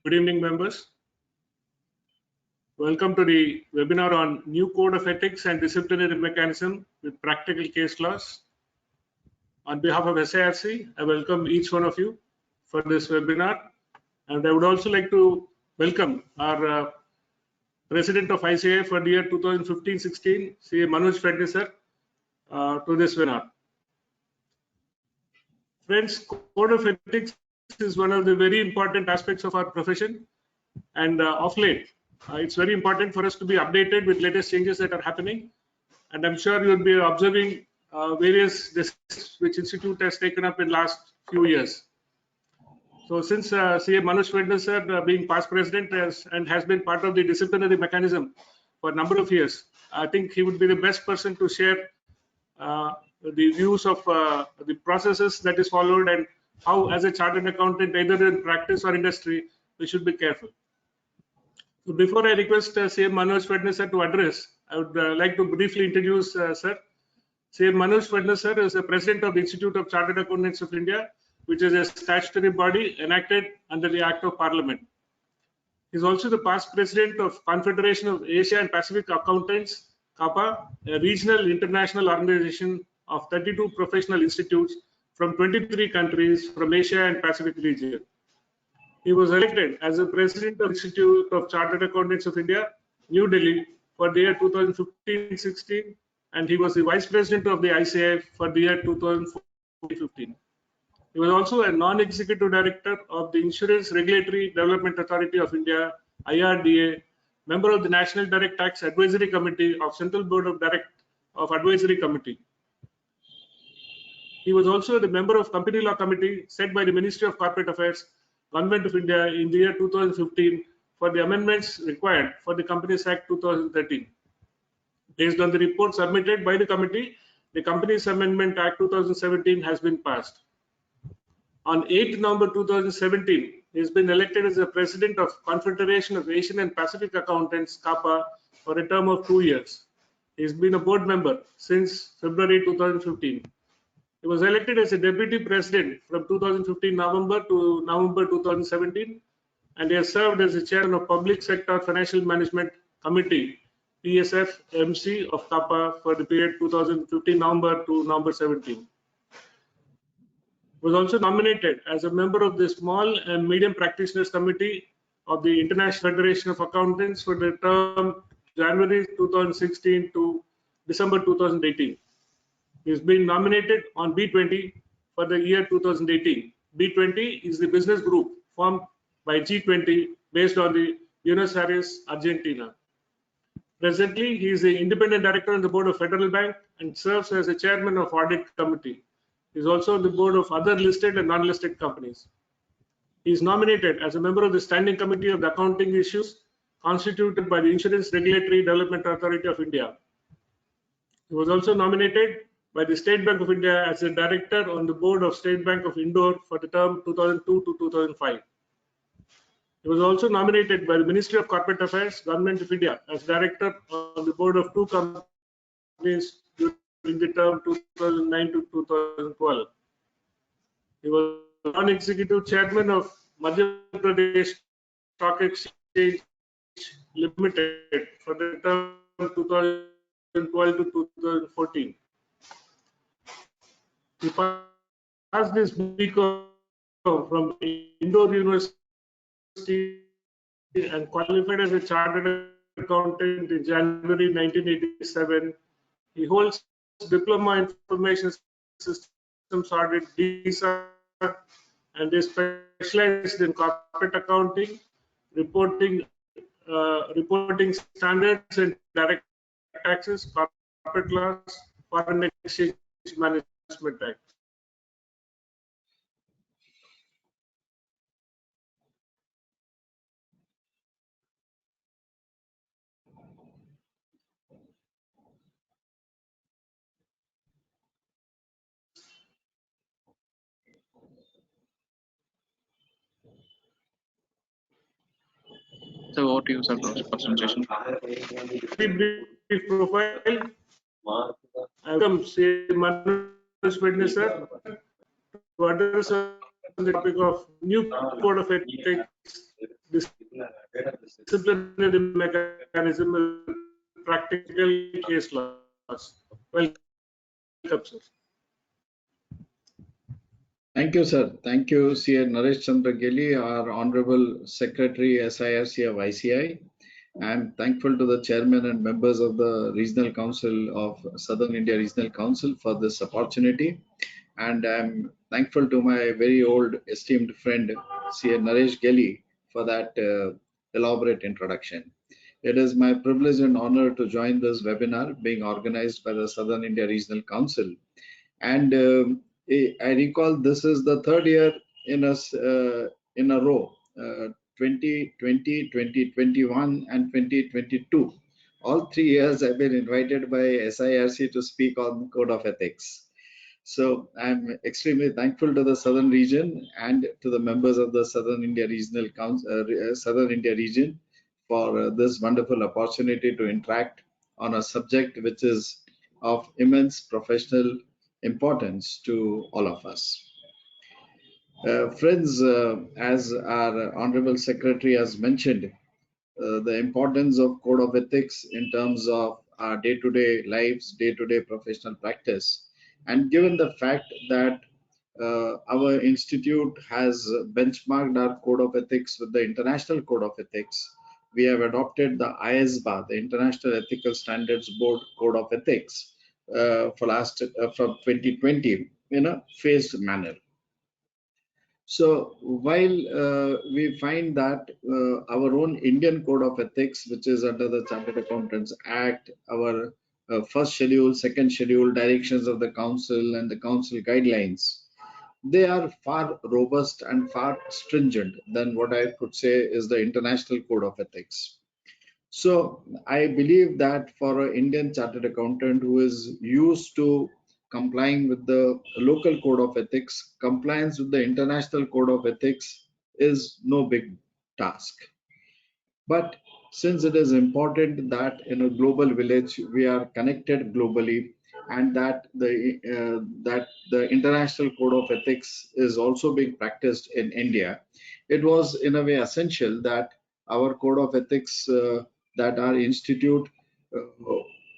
Good evening, members. Welcome to the webinar on New Code of Ethics and Disciplinary Mechanism with Practical Case Laws. On behalf of SIRC, I welcome each one of you for this webinar. And I would also like to welcome our President of ICAI for the year 2015-16, CA Manoj Fadnis sir, to this webinar. Friends, Code of Ethics is one of the very important aspects of our profession, and of late, it's very important for us to be updated with latest changes that are happening. And I'm sure you'll be observing various decisions which Institute has taken up in last few years. So since CA Manoj Fadnis sir, being past president has been part of the disciplinary mechanism for a number of years, I think he would be the best person to share the views of the processes that is followed and how, as a chartered accountant, either in practice or industry, we should be careful. So before I request CA Manoj Fadnis sir to address, I would like to briefly introduce sir. CA Manoj Fadnis sir is the president of the Institute of Chartered Accountants of India, which is a statutory body enacted under the Act of Parliament. He is also the past president of Confederation of Asia and Pacific Accountants, CAPA, a regional international organization of 32 professional institutes from 23 countries from Asia and Pacific region. He was elected as the president of the Institute of Chartered Accountants of India, New Delhi, for the year 2015-16, and he was the vice president of the ICAI for the year 2014-15. He was also a non-executive director of the Insurance Regulatory Development Authority of India, IRDA, member of the National Direct Tax Advisory Committee of Central Board of Advisory Committee. He was also the member of Company Law Committee set by the Ministry of Corporate Affairs, Government of India in the year 2015 for the amendments required for the Companies Act 2013. Based on the report submitted by the committee, the Companies Amendment Act 2017 has been passed. On 8 November 2017, he has been elected as the president of Confederation of Asian and Pacific Accountants, CAPA, for a term of 2 years. He has been a board member since February 2015. He was elected as a deputy president from 2015 November to November 2017, and he has served as the chairman of Public Sector Financial Management Committee, PSF MC of CAPA for the period 2015 November to November 17. Was also nominated as a member of the Small and Medium Practitioners Committee of the International Federation of Accountants for the term January 2016 to December 2018. He has been nominated on B20 for the year 2018. B20 is the business group formed by G20 based on the Buenos Aires, Argentina. Presently, he is the independent director on the board of Federal Bank and serves as the chairman of Audit Committee. He is also on the board of other listed and non-listed companies. He is nominated as a member of the Standing Committee of the Accounting Issues constituted by the Insurance Regulatory Development Authority of India. He was also nominated by the State Bank of India as a director on the board of State Bank of Indore for the term 2002 to 2005. He was also nominated by the Ministry of Corporate Affairs, Government of India as director on the board of 2 companies during the term 2009 to 2012. He was non-executive chairman of Madhya Pradesh Stock Exchange Limited for the term 2012 to 2014. He passed his BCom from Indore University and qualified as a chartered accountant in January 1987. He holds Diploma Information Systems Audit (DISA) and is specialized in corporate accounting, reporting standards and direct taxes, corporate laws, foreign exchange management act. So what use of those presentation? Brief profile. I welcome CA Manoj Fadnis sir to address on the topic of new code of ethics, disciplinary mechanism, practical case laws. Welcome, sir. Thank you, sir. Thank you, Sir Naresh Chandra Geli, our Honorable Secretary SIRC of ICAI. I'm thankful to the chairman and members of the Regional Council of Southern India Regional Council for this opportunity. And I'm thankful to my very old esteemed friend, Sir Naresh Geli, for that elaborate introduction. It is my privilege and honor to join this webinar being organized by the Southern India Regional Council. And I recall this is the third year in a row, 2020, 2021, and 2022. All 3 years I've been invited by SIRC to speak on Code of Ethics. So I'm extremely thankful to the Southern region and to the members of the Southern India Regional Council, Southern India region for this wonderful opportunity to interact on a subject which is of immense professional importance to all of us. Friends, as our Honorable Secretary has mentioned, the importance of Code of Ethics in terms of our day-to-day lives, day-to-day professional practice, and given the fact that our institute has benchmarked our Code of Ethics with the International Code of Ethics, we have adopted the ISBA, the International Ethical Standards Board Code of Ethics, from 2020 in a phased manner. So while we find that our own Indian Code of Ethics, which is under the Chartered Accountants Act, our first schedule, second schedule, directions of the council and the council guidelines, they are far robust and far stringent than what I could say is the International Code of Ethics. So I believe that for an Indian chartered accountant who is used to complying with the local code of ethics, compliance with the international code of ethics is no big task. But since it is important that in a global village we are connected globally, and that the international code of ethics is also being practiced in India, it was in a way essential that our code of ethics, that our institute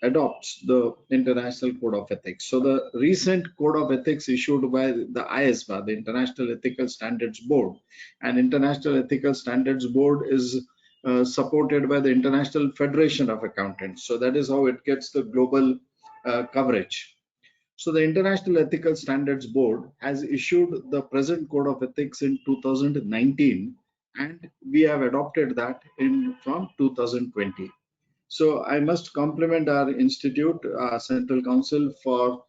adopts the International Code of Ethics. So the recent Code of Ethics issued by the ISBA, the International Ethical Standards Board, and International Ethical Standards Board is supported by the International Federation of Accountants. So that is how it gets the global coverage. So the International Ethical Standards Board has issued the present Code of Ethics in 2019, and we have adopted that from 2020. So I must compliment our institute, our Central Council, for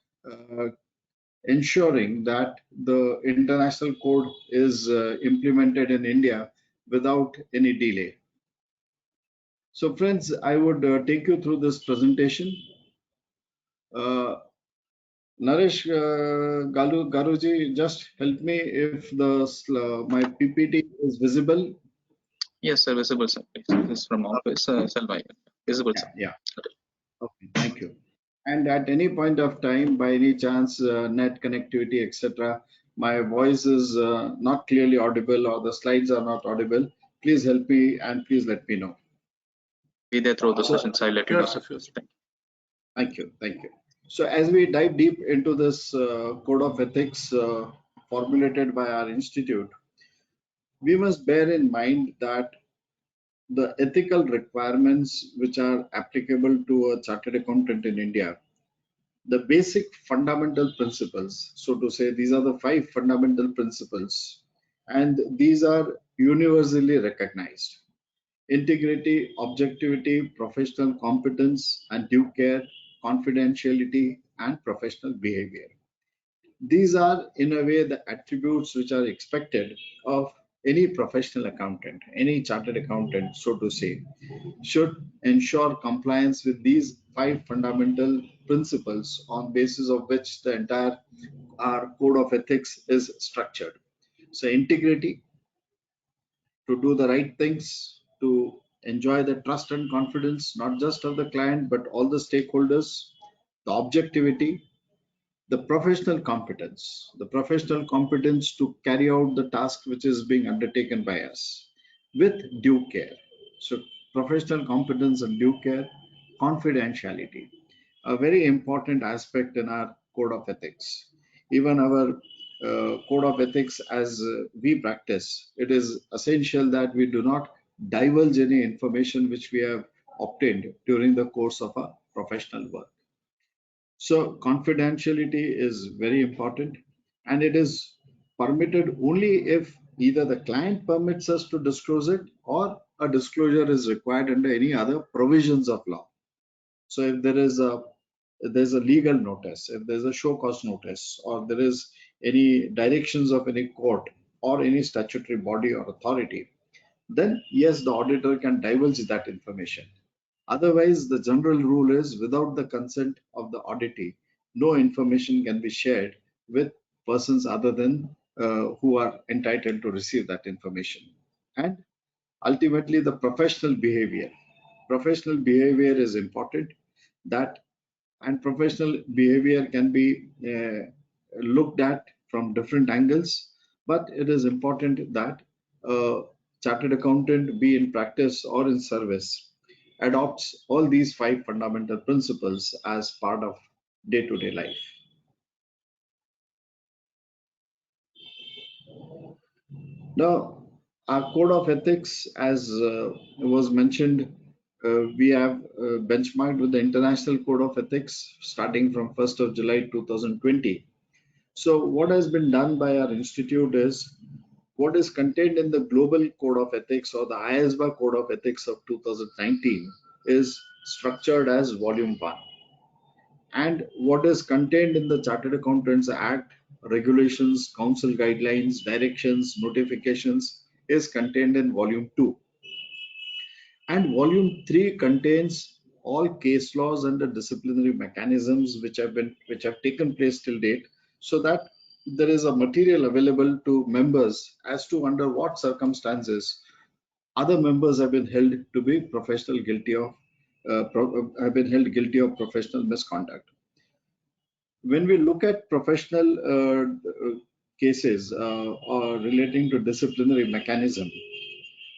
ensuring that the international code is implemented in India without any delay. So friends, I would take you through this presentation. Naresh Garuji, just help me if my PPT is visible. Yes, sir, visible, sir. This is from office, visible, sir. Yeah. Okay, thank you. And at any point of time, by any chance, net connectivity, etc., my voice is not clearly audible or the slides are not audible, please help me and please let me know. Be there through the session, so I'll let you know, sir. Thank you. Thank you. So as we dive deep into this code of ethics formulated by our institute, we must bear in mind that the ethical requirements which are applicable to a chartered accountant in India, the basic fundamental principles, so to say, these are the 5 fundamental principles, and these are universally recognized: integrity, objectivity, professional competence and due care, confidentiality, and professional behavior. These are, in a way, the attributes which are expected of any professional accountant, any chartered accountant, so to say, should ensure compliance with these 5 fundamental principles on basis of which the entire our code of ethics is structured. So integrity, to do the right things, to enjoy the trust and confidence, not just of the client, but all the stakeholders. The objectivity, The professional competence to carry out the task which is being undertaken by us with due care. So professional competence and due care, confidentiality, a very important aspect in our code of ethics. Even our code of ethics as we practice, it is essential that we do not divulge any information which we have obtained during the course of our professional work. So confidentiality is very important, and it is permitted only if either the client permits us to disclose it or a disclosure is required under any other provisions of law. So if there's a legal notice, if there's a show cause notice, or there is any directions of any court or any statutory body or authority, then yes, the auditor can divulge that information. Otherwise, the general rule is without the consent of the auditee, no information can be shared with persons other than who are entitled to receive that information. And ultimately, the professional behavior. Professional behavior is important, that and professional behavior can be looked at from different angles, but it is important that a chartered accountant, be in practice or in service, adopts all these 5 fundamental principles as part of day-to-day life. Now, our code of ethics, as was mentioned, we have benchmarked with the International Code of Ethics starting from 1st of July 2020. So what has been done by our institute is what is contained in the Global Code of Ethics or the ISBA Code of Ethics of 2019 is structured as Volume 1. And what is contained in the Chartered Accountants Act, regulations, council guidelines, directions, notifications is contained in Volume 2. And Volume 3 contains all case laws and the disciplinary mechanisms which have taken place till date, so that there is a material available to members as to under what circumstances other members have been held to be guilty of professional misconduct. When we look at professional cases or relating to disciplinary mechanism,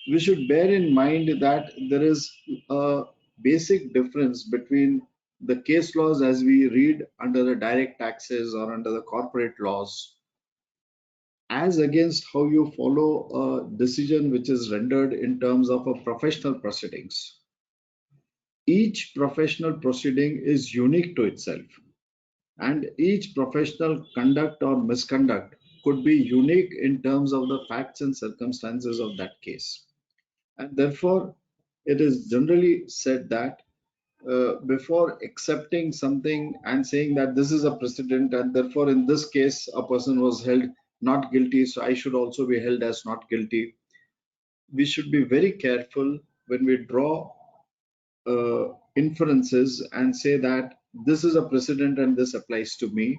we should bear in mind that there is a basic difference between the case laws as we read under the direct taxes or under the corporate laws, as against how you follow a decision which is rendered in terms of a professional proceedings. Each professional proceeding is unique to itself, and each professional conduct or misconduct could be unique in terms of the facts and circumstances of that case. And therefore, it is generally said that before accepting something and saying that this is a precedent and therefore in this case a person was held not guilty, so I should also be held as not guilty, we should be very careful when we draw inferences and say that this is a precedent and this applies to me.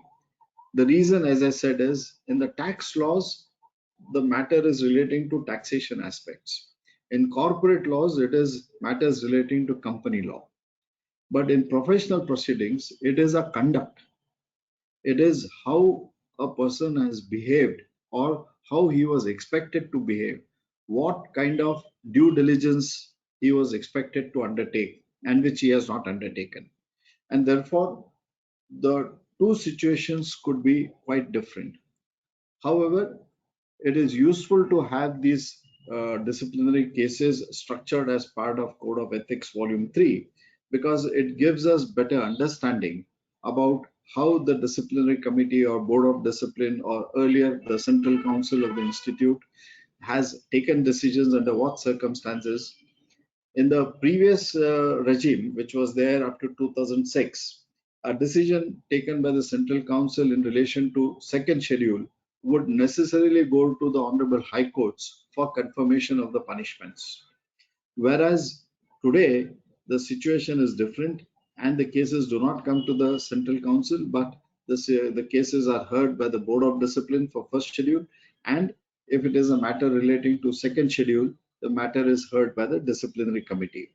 The reason, as I said, is in the tax laws, the matter is relating to taxation aspects. In corporate laws, it is matters relating to company law. But in professional proceedings, it is a conduct. It is how a person has behaved or how he was expected to behave, what kind of due diligence he was expected to undertake and which he has not undertaken. And therefore, the two situations could be quite different. However, it is useful to have these disciplinary cases structured as part of Code of Ethics Volume 3 because it gives us better understanding about how the disciplinary committee or board of discipline or earlier the central council of the institute has taken decisions under what circumstances. In the previous regime, which was there up to 2006, a decision taken by the Central Council in relation to second schedule would necessarily go to the Honorable High Courts for confirmation of the punishments. Whereas today, the situation is different and the cases do not come to the Central Council, but the cases are heard by the Board of Discipline for first schedule. And if it is a matter relating to second schedule, the matter is heard by the disciplinary committee.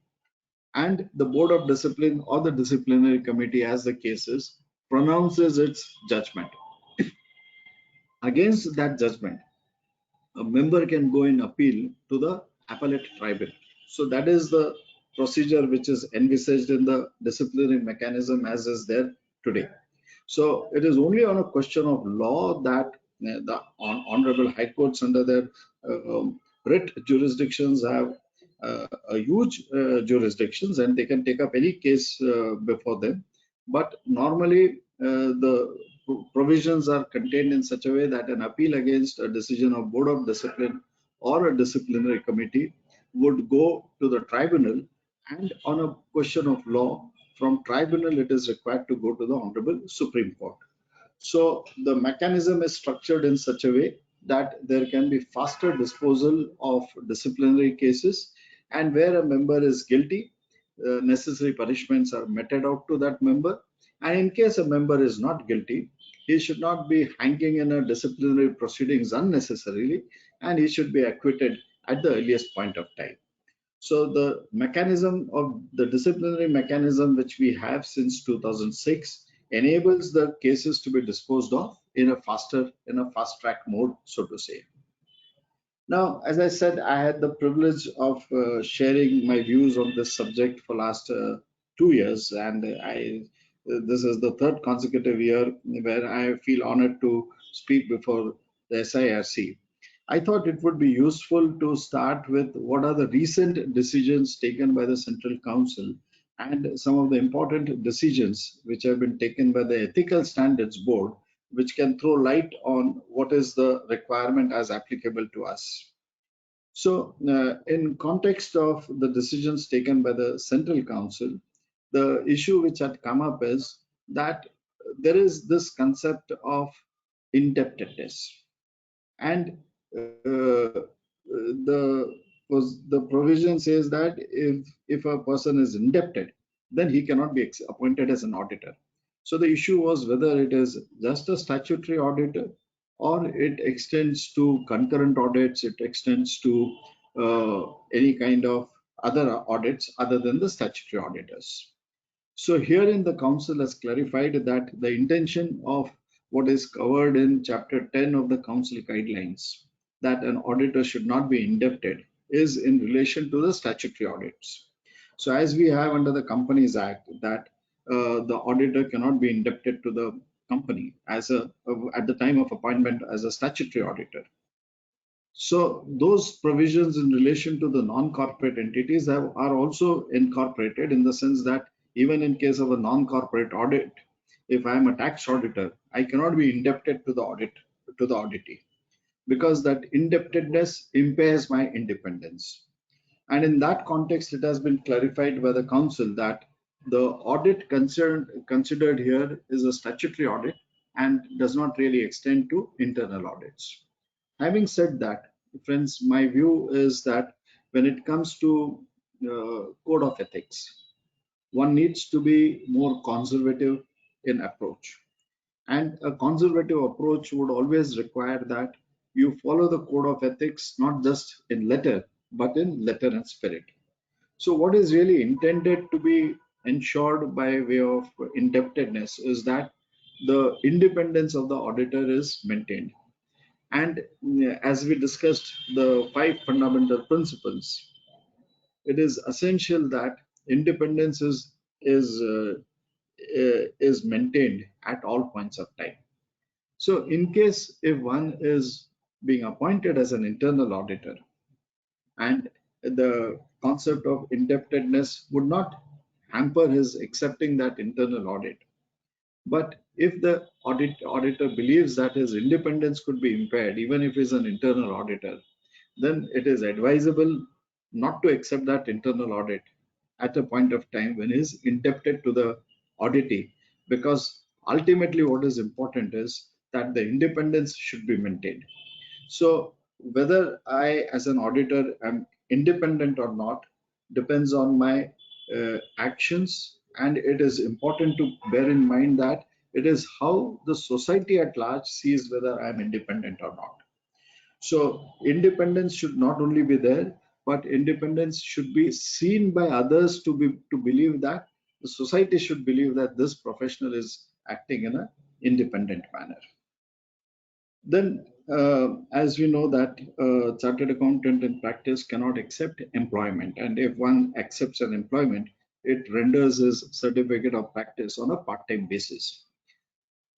And the Board of Discipline or the disciplinary committee, as the cases, pronounces its judgment. Against that judgment, a member can go in appeal to the appellate tribunal. So that is the procedure which is envisaged in the disciplinary mechanism as is there today. So it is only on a question of law that the honorable high courts under their writ jurisdictions have a huge jurisdictions, and they can take up any case before them. But normally the provisions are contained in such a way that an appeal against a decision of Board of Discipline or a disciplinary committee would go to the tribunal, and on a question of law, from tribunal it is required to go to the Honorable Supreme Court. So the mechanism is structured in such a way that there can be faster disposal of disciplinary cases, and where a member is guilty, necessary punishments are meted out to that member. And in case a member is not guilty, he should not be hanging in a disciplinary proceedings unnecessarily, and he should be acquitted at the earliest point of time. So the mechanism of the disciplinary mechanism which we have since 2006 enables the cases to be disposed of in a fast track mode, so to say. Now, as I said, I had the privilege of sharing my views on this subject for last 2 years, and this is the third consecutive year where I feel honored to speak before the SIRC. I thought it would be useful to start with what are the recent decisions taken by the Central Council and some of the important decisions which have been taken by the Ethical Standards Board, which can throw light on what is the requirement as applicable to us. So in context of the decisions taken by the Central Council, the issue which had come up is that there is this concept of indebtedness, and the provision says that if a person is indebted, then he cannot be appointed as an auditor. So the issue was whether it is just a statutory auditor or it extends to concurrent audits, it extends to any kind of other audits other than the statutory auditors. So herein the council has clarified that the intention of what is covered in chapter 10 of the council guidelines, that an auditor should not be indebted, is in relation to the statutory audits. So as we have under the Companies Act that the auditor cannot be indebted to the company as at the time of appointment as a statutory auditor. So those provisions in relation to the non-corporate entities are also incorporated in the sense that even in case of a non-corporate audit, if I am a tax auditor, I cannot be indebted to the auditee, because that indebtedness impairs my independence. And in that context, it has been clarified by the council that the audit considered here is a statutory audit and does not really extend to internal audits. Having said that, friends, my view is that when it comes to code of ethics, one needs to be more conservative in approach. And a conservative approach would always require that you follow the code of ethics, not just in letter, but in letter and spirit. So what is really intended to be ensured by way of indebtedness is that the independence of the auditor is maintained. And as we discussed the 5 fundamental principles, it is essential that independence is maintained at all points of time. So in case if one is being appointed as an internal auditor, and the concept of indebtedness would not hamper his accepting that internal audit. But if the auditor believes that his independence could be impaired, even if he's an internal auditor, then it is advisable not to accept that internal audit at a point of time when he is indebted to the auditee, because ultimately what is important is that the independence should be maintained. So whether I as an auditor am independent or not depends on my actions, and it is important to bear in mind that it is how the society at large sees whether I am independent or not. So independence should not only be there, but independence should be seen by others to believe that the society should believe that this professional is acting in an independent manner. Then, as we know that chartered accountant in practice cannot accept employment, and if one accepts an employment, it renders his certificate of practice on a part-time basis.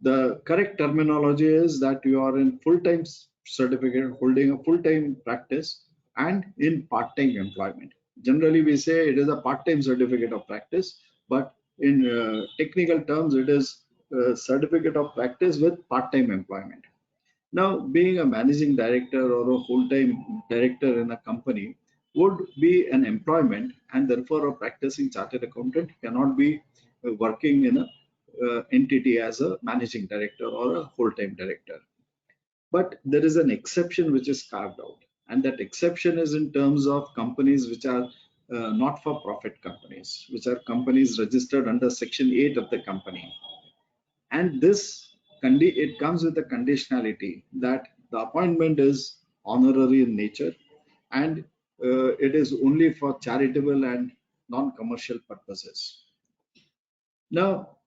The correct terminology is that you are in full-time certificate, holding a full-time practice, and in part-time employment. Generally, we say it is a part-time certificate of practice, but in technical terms, it is a certificate of practice with part-time employment. Now, being a managing director or a full-time director in a company would be an employment, and therefore a practicing chartered accountant cannot be working in a entity as a managing director or a full-time director. But there is an exception which is carved out, and that exception is in terms of companies which are not-for-profit companies, which are companies registered under Section 8 of the company. And this it comes with a conditionality that the appointment is honorary in nature, and it is only for charitable and non-commercial purposes. Now,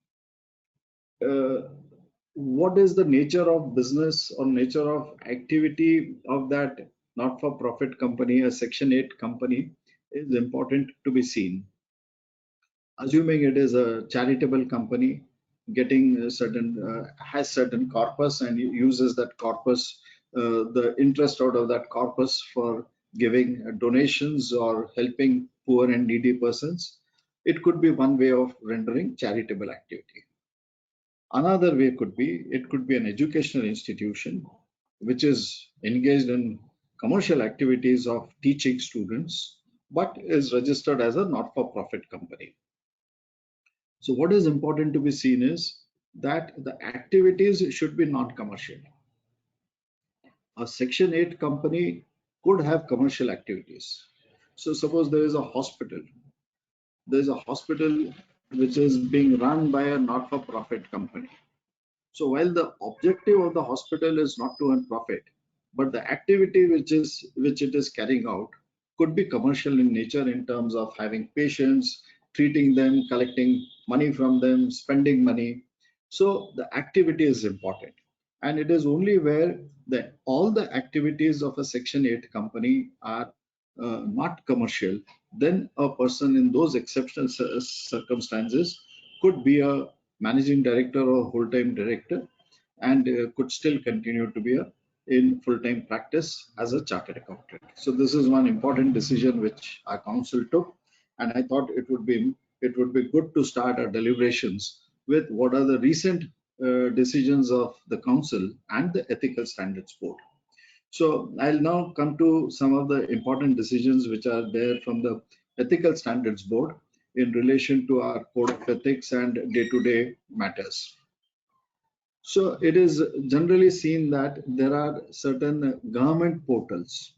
what is the nature of business or nature of activity of that not-for-profit company, a Section 8 company, is important to be seen. Assuming it is a charitable company, getting has certain corpus and uses that corpus, the interest out of that corpus for giving donations or helping poor and needy persons, it could be one way of rendering charitable activity. Another way could be, it could be an educational institution which is engaged in commercial activities of teaching students, but is registered as a not-for-profit company. So what is important to be seen is that the activities should be non-commercial. A Section 8 company could have commercial activities. So suppose there is a hospital. There is a hospital which is being run by a not-for-profit company. So while the objective of the hospital is not to earn profit, but the activity which it is carrying out could be commercial in nature in terms of having patients, treating them, collecting money from them, spending money. So the activity is important, and it is only where all the activities of a Section 8 company are not commercial, then a person in those exceptional circumstances could be a managing director or full-time director, and could still continue to be in full-time practice as a chartered accountant. So this is one important decision which our council took, and I thought it would be good to start our deliberations with what are the recent decisions of the council and the Ethical Standards Board. So I'll now come to some of the important decisions which are there from the Ethical Standards Board in relation to our code of ethics and day-to-day matters. So it is generally seen that there are certain government portals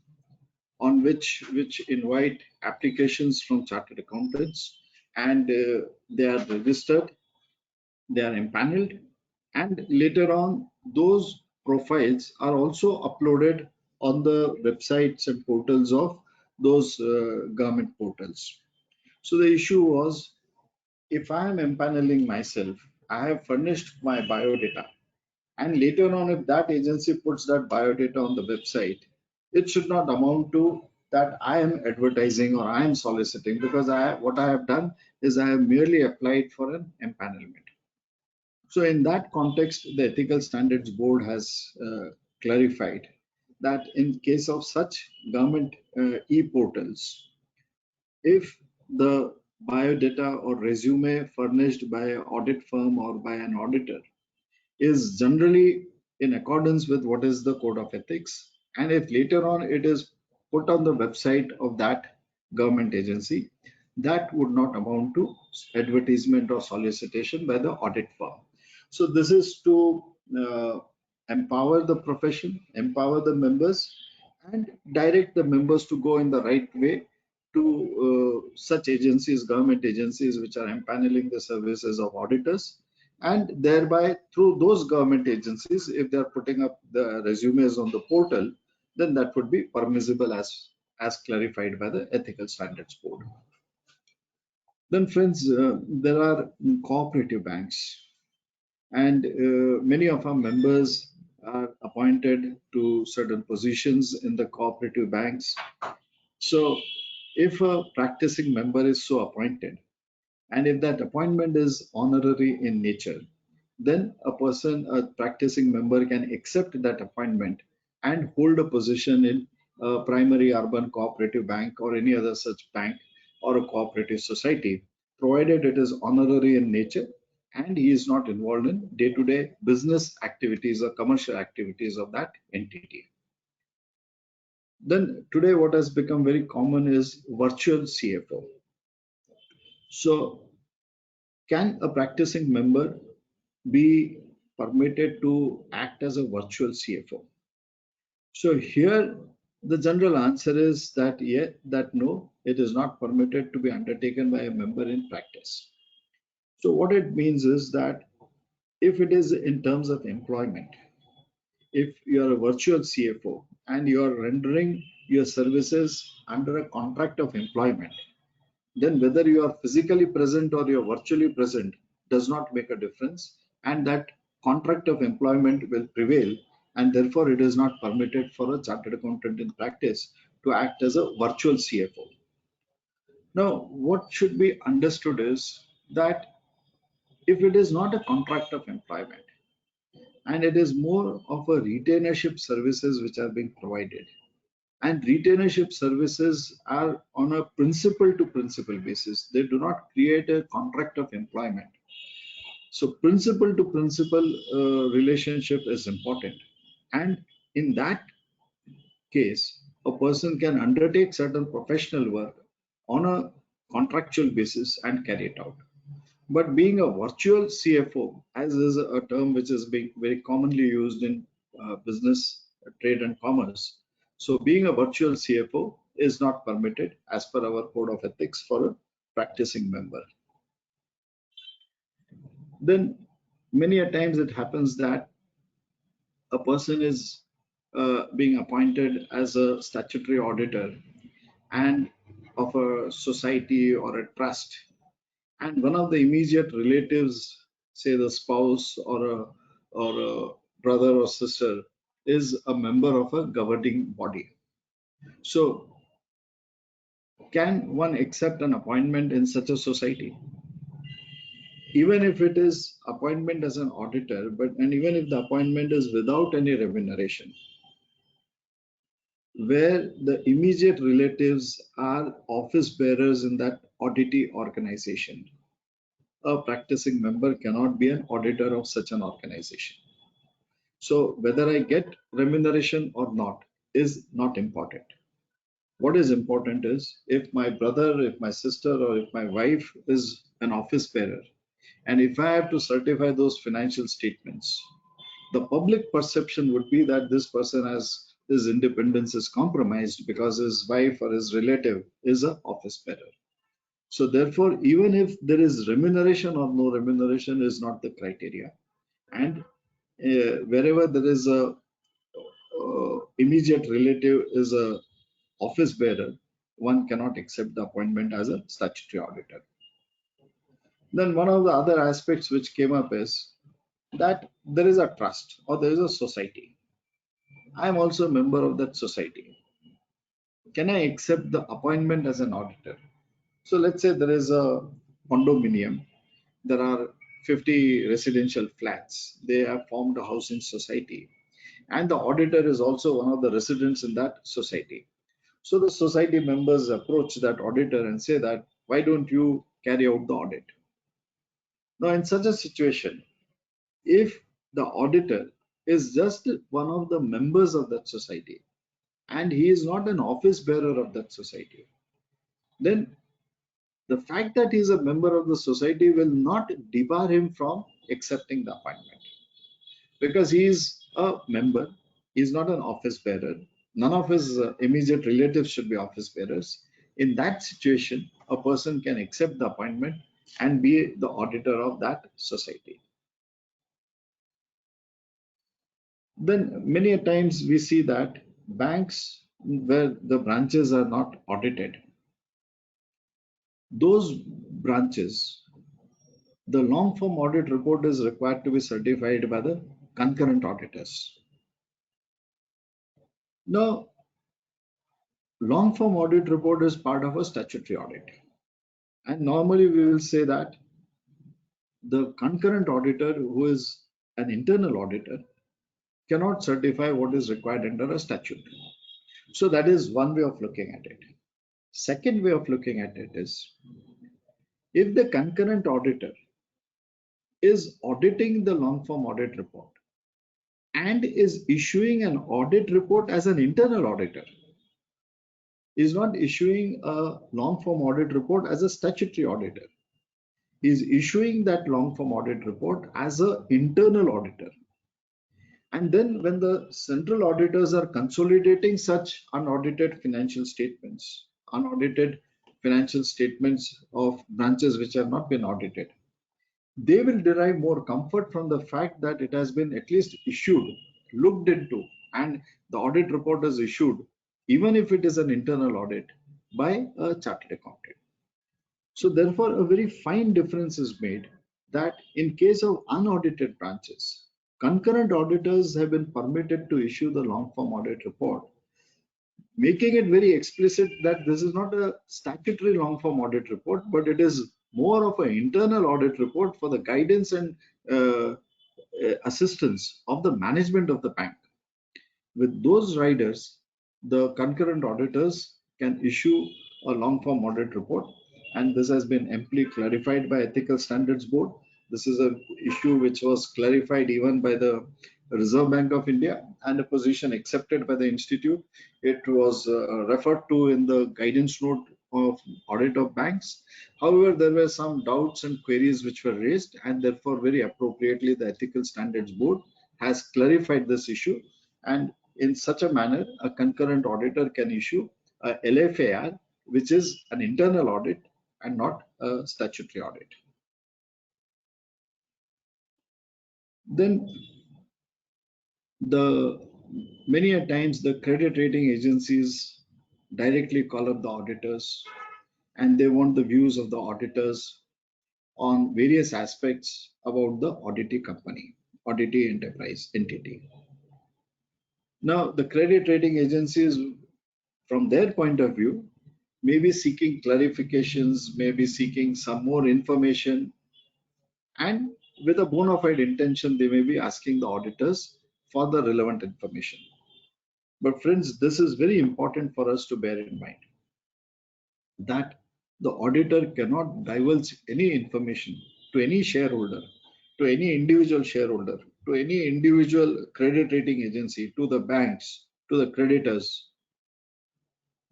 on which invite applications from chartered accountants, and they are registered, they are empaneled, and later on those profiles are also uploaded on the websites and portals of those government portals. So the issue was, if I am empaneling myself, I have furnished my biodata, and later on if that agency puts that biodata on the website, it should not amount to that I am advertising or I am soliciting, because what I have done is I have merely applied for an empanelment. So in that context, the Ethical Standards Board has clarified that in case of such government e-portals, if the biodata or resume furnished by an audit firm or by an auditor is generally in accordance with what is the code of ethics, and if later on it is put on the website of that government agency, that would not amount to advertisement or solicitation by the audit firm. So this is to empower the profession, empower the members, and direct the members to go in the right way to such agencies, government agencies, which are empaneling the services of auditors, and thereby through those government agencies, if they are putting up the resumes on the portal, then that would be permissible as clarified by the Ethical Standards Board. Then friends, there are cooperative banks. And many of our members are appointed to certain positions in the cooperative banks. So if a practicing member is so appointed, and if that appointment is honorary in nature, then a practicing member can accept that appointment and hold a position in a primary urban cooperative bank or any other such bank or a cooperative society, provided it is honorary in nature and he is not involved in day-to-day business activities or commercial activities of that entity. Then today what has become very common is virtual CFO. So can a practicing member be permitted to act as a virtual CFO? So here the general answer is that no, it is not permitted to be undertaken by a member in practice. So what it means is that if it is in terms of employment, if you are a virtual CFO and you are rendering your services under a contract of employment, then whether you are physically present or you're virtually present does not make a difference, and that contract of employment will prevail, and therefore it is not permitted for a chartered accountant in practice to act as a virtual CFO. Now, what should be understood is that if it is not a contract of employment and it is more of a retainership services which are being provided, and retainership services are on a principal to principal basis. They do not create a contract of employment. So principal to principal relationship is important. And in that case, a person can undertake certain professional work on a contractual basis and carry it out. But being a virtual CFO, as is a term which is being very commonly used in business, trade and commerce. So being a virtual CFO is not permitted as per our code of ethics for a practicing member. Then many a times it happens that a person is being appointed as a statutory auditor and of a society or a trust, and one of the immediate relatives, say the spouse or a brother or sister, is a member of a governing body. So can one accept an appointment in such a society? Even if it is appointment as an auditor, and even if the appointment is without any remuneration, where the immediate relatives are office bearers in that auditee organization, a practicing member cannot be an auditor of such an organization. So whether I get remuneration or not is not important. What is important is if my brother, if my sister, or if my wife is an office bearer, and if I have to certify those financial statements, the public perception would be that this person has his independence is compromised because his wife or his relative is an office bearer. So therefore, even if there is remuneration or no remuneration is not the criteria. And wherever there is a immediate relative is a office bearer, one cannot accept the appointment as a statutory auditor. Then one of the other aspects which came up is that there is a trust or there is a society. I am also a member of that society. Can I accept the appointment as an auditor? So let's say there is a condominium. There are 50 residential flats. They have formed a housing society. And the auditor is also one of the residents in that society. So the society members approach that auditor and say that, why don't you carry out the audit? Now, in such a situation, if the auditor is just one of the members of that society and he is not an office bearer of that society, then the fact that he is a member of the society will not debar him from accepting the appointment, because he is a member, he is not an office bearer. None of his immediate relatives should be office bearers. In that situation, a person can accept the appointment and be the auditor of that society. Then many a times we see that banks where the branches are not audited, those branches The long form audit report is required to be certified by the concurrent auditors. Now, long form audit report is part of a statutory audit. And normally we will say that the concurrent auditor, who is an internal auditor, cannot certify what is required under a statute. So that is one way of looking at it. Second way of looking at it is, if the concurrent auditor is auditing the long form audit report and is issuing an audit report as an internal auditor, is not issuing a long form audit report as a statutory auditor, is issuing that long form audit report as an internal auditor. And then when the central auditors are consolidating such unaudited financial statements, unaudited financial statements of branches which have not been audited, they will derive more comfort from the fact that it has been at least issued, looked into, and the audit report is issued, even if it is an internal audit, by a chartered accountant. So therefore, a very fine difference is made that in case of unaudited branches, concurrent auditors have been permitted to issue the long form audit report, making it very explicit that this is not a statutory long form audit report, but it is more of an internal audit report for the guidance and assistance of the management of the bank. With those riders, the concurrent auditors can issue a long form audit report, and this has been amply clarified by Ethical Standards Board. This is an issue which was clarified even by the Reserve Bank of India, and a position accepted by the institute. It was referred to in the guidance note of Audit of Banks. However, there were some doubts and queries which were raised, and therefore very appropriately the Ethical Standards Board has clarified this issue, and in such a manner a concurrent auditor can issue a LFAR, which is an internal audit and not a statutory audit. Then many a times the credit rating agencies directly call up the auditors, and they want the views of the auditors on various aspects about the auditee company, auditee enterprise entity. Now, the credit rating agencies, from their point of view, may be seeking clarifications, may be seeking some more information, and with a bona fide intention, they may be asking the auditors for the relevant information. But friends, this is very important for us to bear in mind, that the auditor cannot divulge any information to any shareholder, to any individual shareholder, to any individual credit rating agency, to the banks, to the creditors,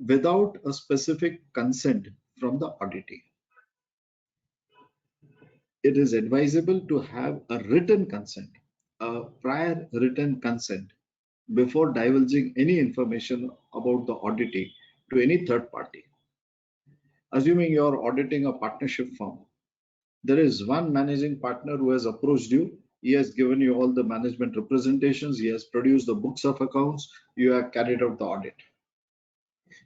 without a specific consent from the auditee. It is advisable to have a written consent, a prior written consent, before divulging any information about the auditee to any third party. Assuming you are auditing a partnership firm, there is one managing partner who has approached you. He has given you all the management representations. He has produced the books of accounts. You have carried out the audit.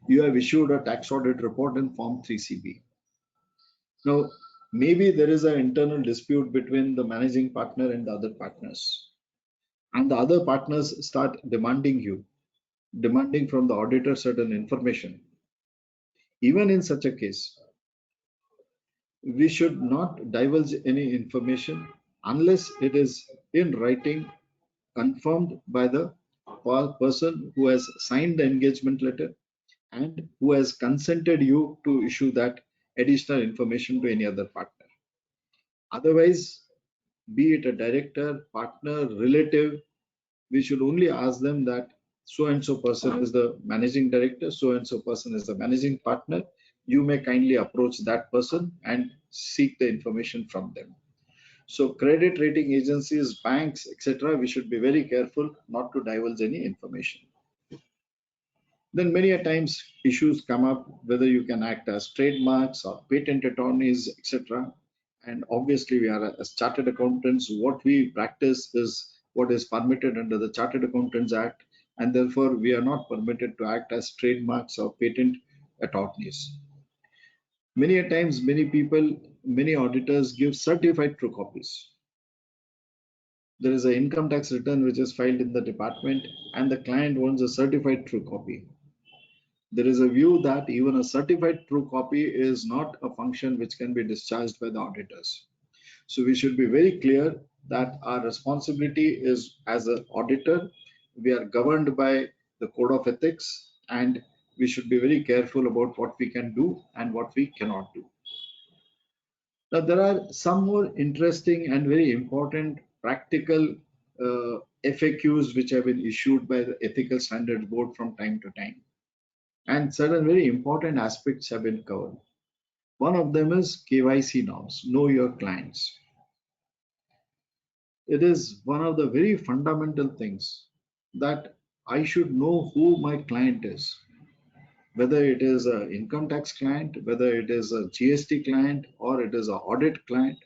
You have issued a tax audit report in Form 3CB. Now, maybe there is an internal dispute between the managing partner and the other partners, and the other partners start demanding from the auditor certain information. Even in such a case, we should not divulge any information unless it is in writing, confirmed by the person who has signed the engagement letter and who has consented you to issue that additional information to any other partner. Otherwise, be it a director, partner, relative, we should only ask them that so and so person is the managing director, so and so person is the managing partner. You may kindly approach that person and seek the information from them. So credit rating agencies, banks, etc., we should be very careful not to divulge any information. Then many a times issues come up whether you can act as trademarks or patent attorneys, etc. And obviously we are as chartered accountants, what we practice is what is permitted under the Chartered Accountants Act, and therefore we are not permitted to act as trademarks or patent attorneys. Many a times, many people, many auditors give certified true copies. There is an income tax return which is filed in the department and the client wants a certified true copy. There is a view that even a certified true copy is not a function which can be discharged by the auditors. So we should be very clear that our responsibility is as an auditor, we are governed by the code of ethics and we should be very careful about what we can do and what we cannot do. Now, there are some more interesting and very important practical FAQs which have been issued by the Ethical Standards Board from time to time. And certain very important aspects have been covered. One of them is KYC norms, know your clients. It is one of the very fundamental things that I should know who my client is, whether it is an income tax client, whether it is a GST client, or it is an audit client.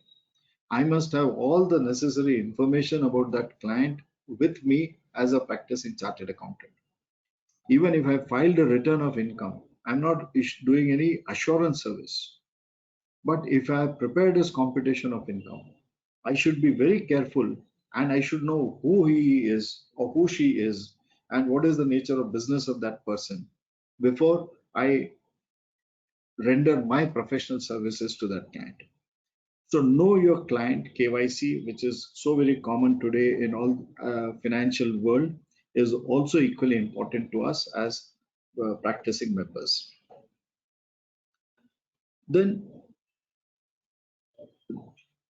I must have all the necessary information about that client with me as a practicing chartered accountant. Even if I filed a return of income, I'm not doing any assurance service. But if I have prepared his computation of income, I should be very careful and I should know who he is or who she is and what is the nature of business of that person before I render my professional services to that client. So know your client KYC, which is so very common today in all financial world, is also equally important to us as practicing members. Then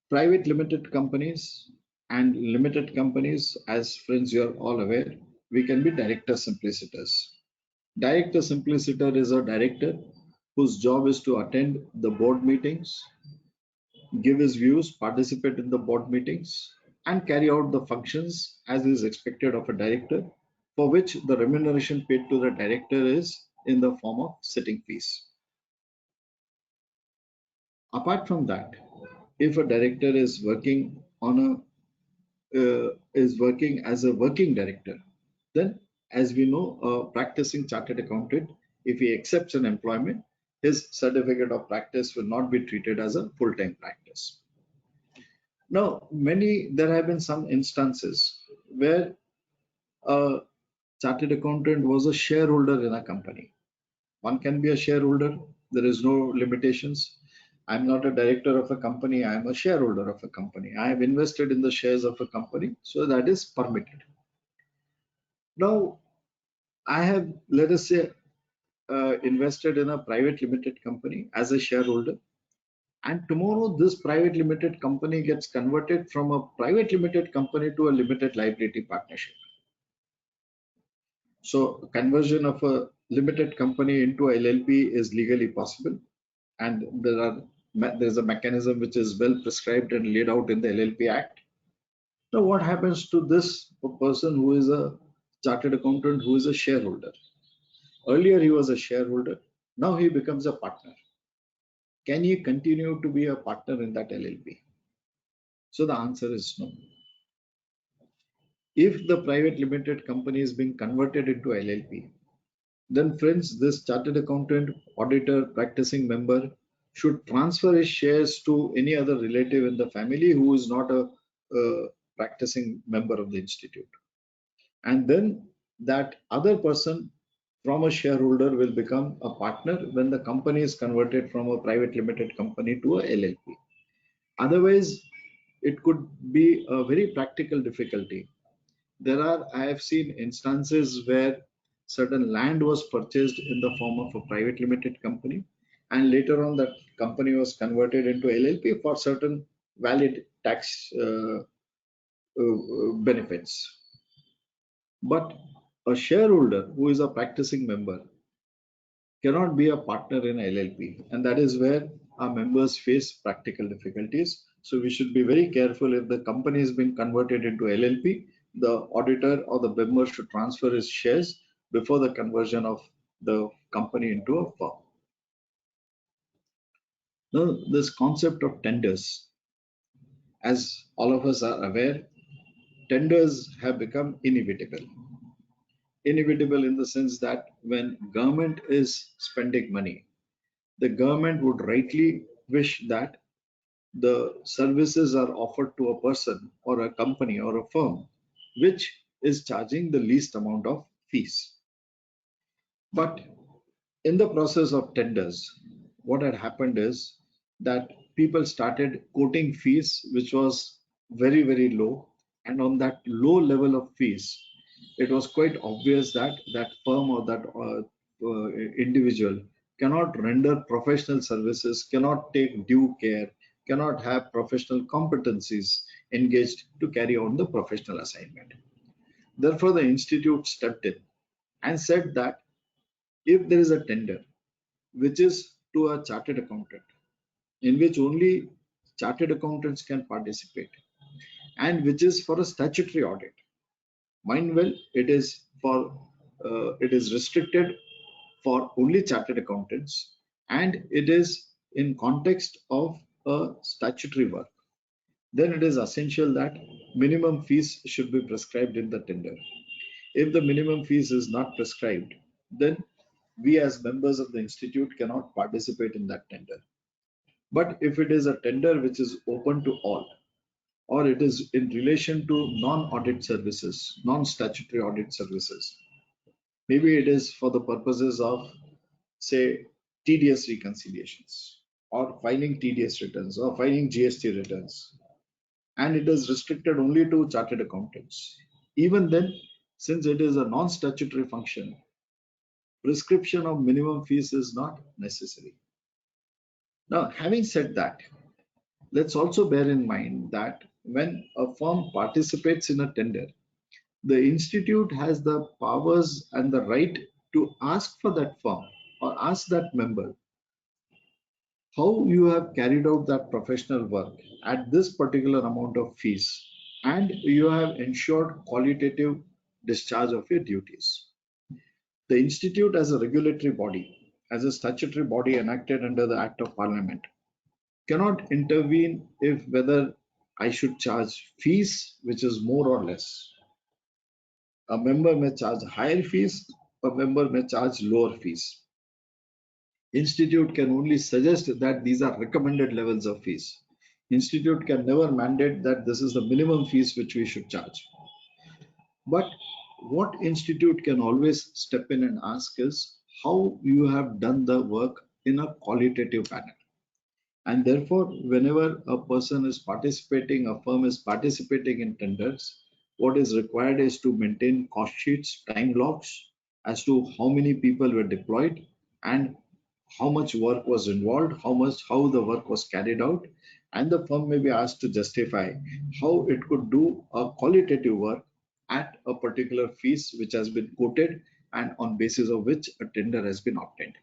private limited companies and limited companies, as friends you're all aware, we can be director simplicitors. Director simplicitor is a director whose job is to attend the board meetings, give his views, participate in the board meetings, and carry out the functions as is expected of a director, for which the remuneration paid to the director is in the form of sitting fees. Apart from that, if a director is working on is working as a working director, then as we know, a practicing chartered accountant, if he accepts an employment, his certificate of practice will not be treated as a full-time practice. Now, there have been some instances where a chartered accountant was a shareholder in a company. One can be a shareholder, there is no limitations. I'm not a director of a company, I am a shareholder of a company. I have invested in the shares of a company, so that is permitted. Now, I have, let us say, invested in a private limited company as a shareholder. And tomorrow, this private limited company gets converted from a private limited company to a limited liability partnership. So, conversion of a limited company into LLP is legally possible. And there's a mechanism which is well prescribed and laid out in the LLP Act. Now, what happens to this person who is a chartered accountant who is a shareholder? Earlier, he was a shareholder. Now he becomes a partner. Can he continue to be a partner in that LLP? So the answer is no. If the private limited company is being converted into LLP, then friends, this chartered accountant, auditor, practicing member should transfer his shares to any other relative in the family who is not a practicing member of the institute. And then that other person from a shareholder will become a partner when the company is converted from a private limited company to a LLP. Otherwise, it could be a very practical difficulty. I have seen instances where certain land was purchased in the form of a private limited company, and later on that company was converted into LLP for certain valid tax benefits. But a shareholder who is a practicing member cannot be a partner in LLP, and that is where our members face practical difficulties. So we should be very careful. If the company is being converted into LLP, the auditor or the member should transfer his shares before the conversion of the company into a firm. Now, this concept of tenders, as all of us are aware, tenders have become inevitable. Inevitable in the sense that when government is spending money, the government would rightly wish that the services are offered to a person or a company or a firm which is charging the least amount of fees. But in the process of tenders, what had happened is that people started quoting fees which was very, very low. And on that low level of fees, it was quite obvious that that firm or that individual cannot render professional services, cannot take due care, cannot have professional competencies engaged to carry on the professional assignment. Therefore, the institute stepped in and said that if there is a tender which is to a chartered accountant, in which only chartered accountants can participate, and which is for a statutory audit. Mind well, it is restricted for only chartered accountants, and it is in context of a statutory work. Then it is essential that minimum fees should be prescribed in the tender. If the minimum fees is not prescribed, then we as members of the institute cannot participate in that tender. But if it is a tender which is open to all, or it is in relation to non-audit services, non-statutory audit services, maybe it is for the purposes of, say, TDS reconciliations, or filing TDS returns, or filing GST returns, and it is restricted only to chartered accountants. Even then, since it is a non-statutory function, prescription of minimum fees is not necessary. Now, having said that, let's also bear in mind that when a firm participates in a tender, the institute has the powers and the right to ask for that firm or ask that member how you have carried out that professional work at this particular amount of fees, and you have ensured qualitative discharge of your duties. The institute as a regulatory body, as a statutory body enacted under the Act of Parliament, cannot intervene if whether I should charge fees, which is more or less. A member may charge higher fees, a member may charge lower fees. Institute can only suggest that these are recommended levels of fees. Institute can never mandate that this is the minimum fees which we should charge. But what institute can always step in and ask is how you have done the work in a qualitative manner. And therefore, whenever a person is participating, a firm is participating in tenders, what is required is to maintain cost sheets, time logs as to how many people were deployed and how much work was involved, how the work was carried out, and the firm may be asked to justify how it could do a qualitative work at a particular fees which has been quoted and on basis of which a tender has been obtained.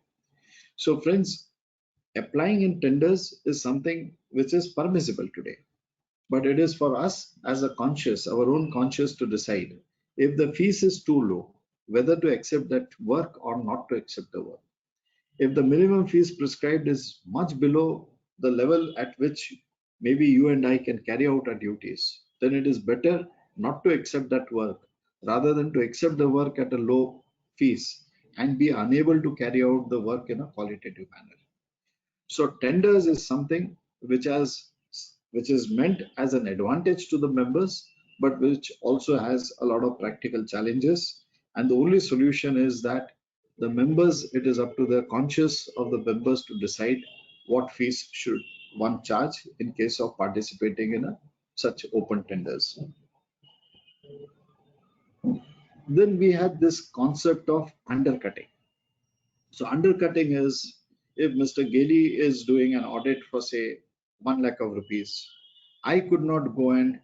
So friends, applying in tenders is something which is permissible today, but it is for us as a conscious, our own conscious, to decide if the fees is too low, whether to accept that work or not to accept the work. If the minimum fees prescribed is much below the level at which maybe you and I can carry out our duties, then it is better not to accept that work rather than to accept the work at a low fees and be unable to carry out the work in a qualitative manner. So tenders is something which is meant as an advantage to the members, but which also has a lot of practical challenges. And the only solution is that the members, it is up to the conscience of the members to decide what fees should one charge in case of participating in such open tenders. Then we have this concept of undercutting. So undercutting is if Mr. Gailey is doing an audit for say 1 lakh of rupees, I could not go and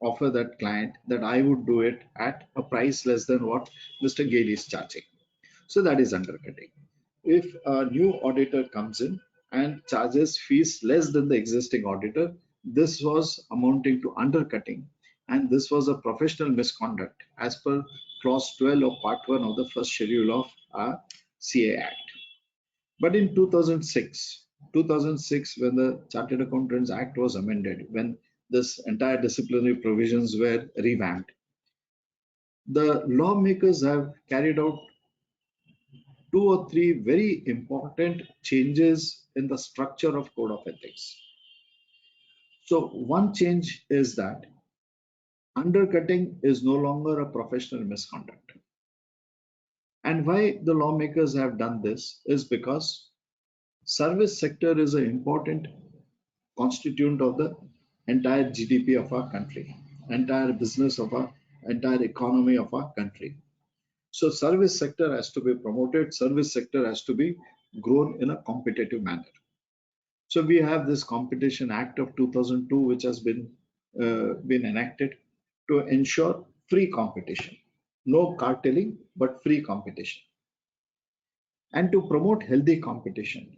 offer that client that I would do it at a price less than what Mr. Gailey is charging. So that is undercutting. If a new auditor comes in and charges fees less than the existing auditor, this was amounting to undercutting, and this was a professional misconduct as per clause 12 of part 1 of the first schedule of CA Act. But in 2006, when the Chartered Accountants Act was amended, when this entire disciplinary provisions were revamped, the lawmakers have carried out two or three very important changes in the structure of code of ethics. So one change is that undercutting is no longer a professional misconduct. And why the lawmakers have done this is because service sector is an important constituent of the entire GDP of our country, entire business of our entire economy of our country. So service sector has to be promoted, service sector has to be grown in a competitive manner. So we have this Competition Act of 2002, which has been enacted to ensure free competition, no cartelling, but free competition, and to promote healthy competition.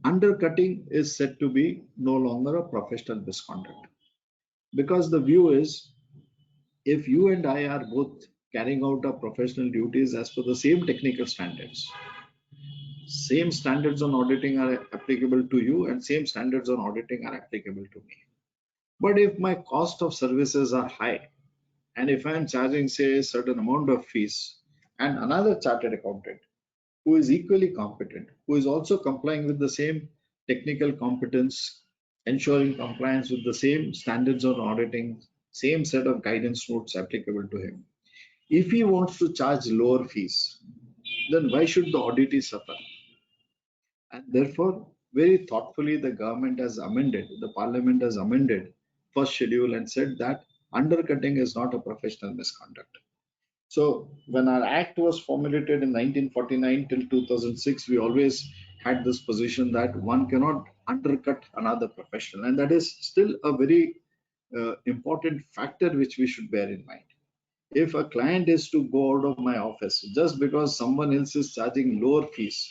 Undercutting is said to be no longer a professional misconduct, because the view is if you and I are both carrying out our professional duties as per the same technical standards, same standards on auditing are applicable to you and same standards on auditing are applicable to me. But if my cost of services are high, and if I'm charging, say, a certain amount of fees, and another chartered accountant who is equally competent, who is also complying with the same technical competence, ensuring compliance with the same standards on auditing, same set of guidance notes applicable to him, if he wants to charge lower fees, then why should the auditee suffer? And therefore, very thoughtfully, the government has amended, the parliament has amended first schedule and said that undercutting is not a professional misconduct. So when our act was formulated in 1949 till 2006, we always had this position that one cannot undercut another professional. And that is still a very important factor which we should bear in mind. If a client is to go out of my office just because someone else is charging lower fees,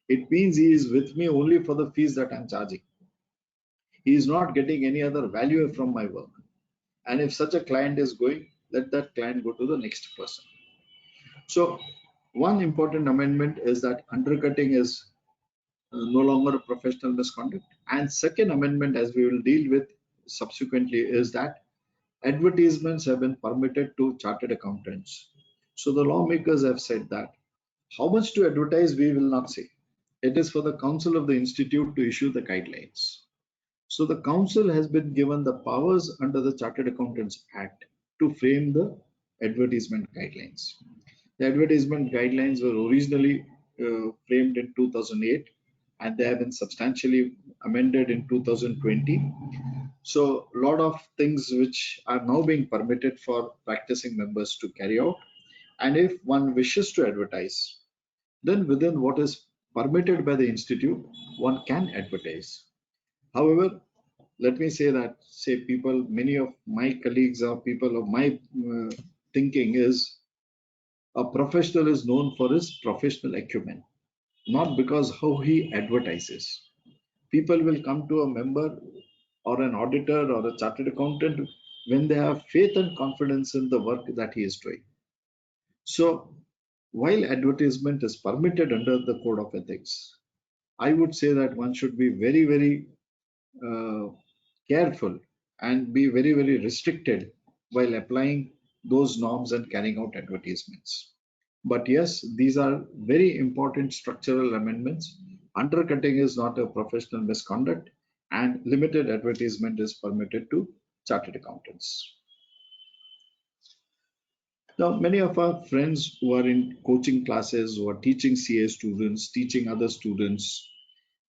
it means he is with me only for the fees that I'm charging. He is not getting any other value from my work. And if such a client is going, let that client go to the next person. So one important amendment is that undercutting is no longer a professional misconduct. And second amendment, as we will deal with subsequently, is that advertisements have been permitted to chartered accountants. So the lawmakers have said that how much to advertise we will not say. It is for the council of the institute to issue the guidelines. So the council has been given the powers under the Chartered Accountants Act to frame the advertisement guidelines. The advertisement guidelines were originally framed in 2008 and they have been substantially amended in 2020. So a lot of things which are now being permitted for practicing members to carry out. And if one wishes to advertise, then within what is permitted by the institute, one can advertise. However, let me say that, many of my colleagues or people of my thinking is a professional is known for his professional acumen, not because how he advertises. People will come to a member or an auditor or a chartered accountant when they have faith and confidence in the work that he is doing. So while advertisement is permitted under the code of ethics, I would say that one should be very, very careful and be very, very restricted while applying those norms and carrying out advertisements. But yes, these are very important structural amendments. Undercutting is not a professional misconduct, and limited advertisement is permitted to chartered accountants. Now, many of our friends who are in coaching classes, who are teaching CA students, teaching other students,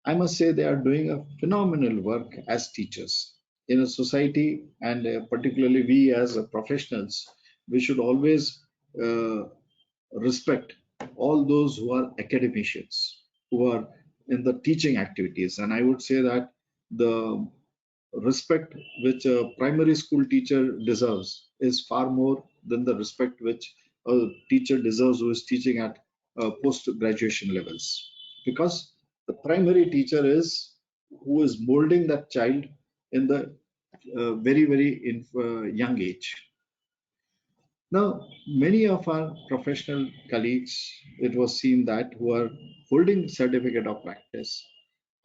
I must say they are doing a phenomenal work as teachers in a society, and particularly we as professionals, we should always respect all those who are academicians, who are in the teaching activities. And I would say that the respect which a primary school teacher deserves is far more than the respect which a teacher deserves who is teaching at post-graduation levels. Because the primary teacher is who is molding that child in the very, very young age. Now, many of our professional colleagues, it was seen that who are holding certificate of practice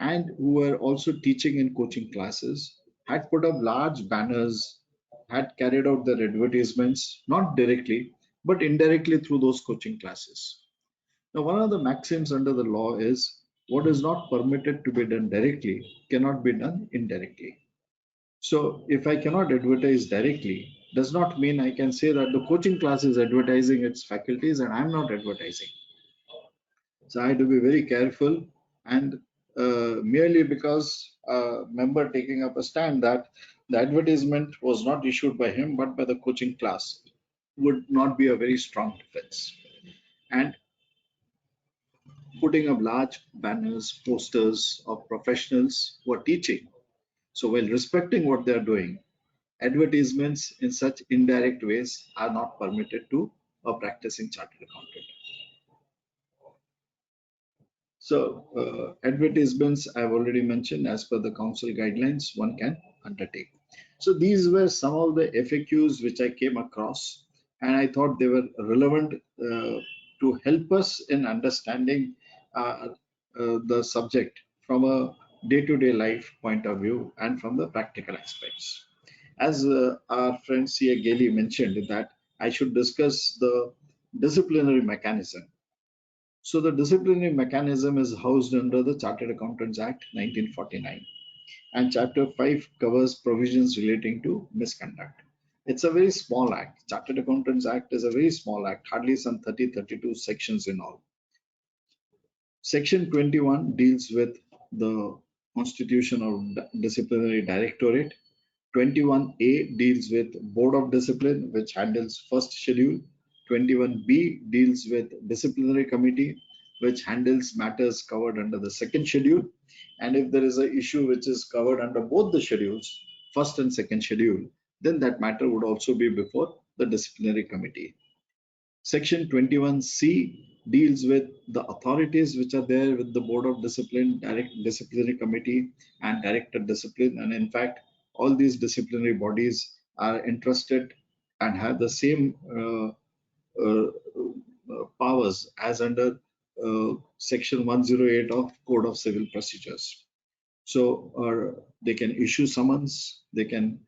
and who were also teaching in coaching classes had put up large banners, had carried out their advertisements, not directly, but indirectly through those coaching classes. Now, one of the maxims under the law is what is not permitted to be done directly cannot be done indirectly. So if I cannot advertise directly, does not mean I can say that the coaching class is advertising its faculties and I'm not advertising. So I have to be very careful, and merely because a member taking up a stand that the advertisement was not issued by him but by the coaching class would not be a very strong defense. And putting up large banners, posters of professionals who are teaching. So while respecting what they are doing, advertisements in such indirect ways are not permitted to a practicing chartered accountant. So advertisements I've already mentioned as per the council guidelines one can undertake. So these were some of the FAQs which I came across, and I thought they were relevant to help us in understanding the subject from a day-to-day life point of view and from the practical aspects. As our friend C.A. Gailey mentioned that I should discuss the disciplinary mechanism. So the disciplinary mechanism is housed under the Chartered Accountants Act 1949, and Chapter 5 covers provisions relating to misconduct. It's a very small act. Chartered Accountants Act is a very small act, hardly some 32 sections in all. Section 21 deals with the constitution of disciplinary directorate. 21A deals with Board of Discipline, which handles first schedule. 21B deals with disciplinary committee, which handles matters covered under the second schedule. And if there is an issue which is covered under both the schedules, first and second schedule, then that matter would also be before the disciplinary committee. Section 21C deals with the authorities which are there with the Board of Discipline, Direct Disciplinary Committee, and Director Discipline. And in fact, all these disciplinary bodies are interested and have the same powers as under Section 108 of Code of Civil Procedures. So they can issue summons, they can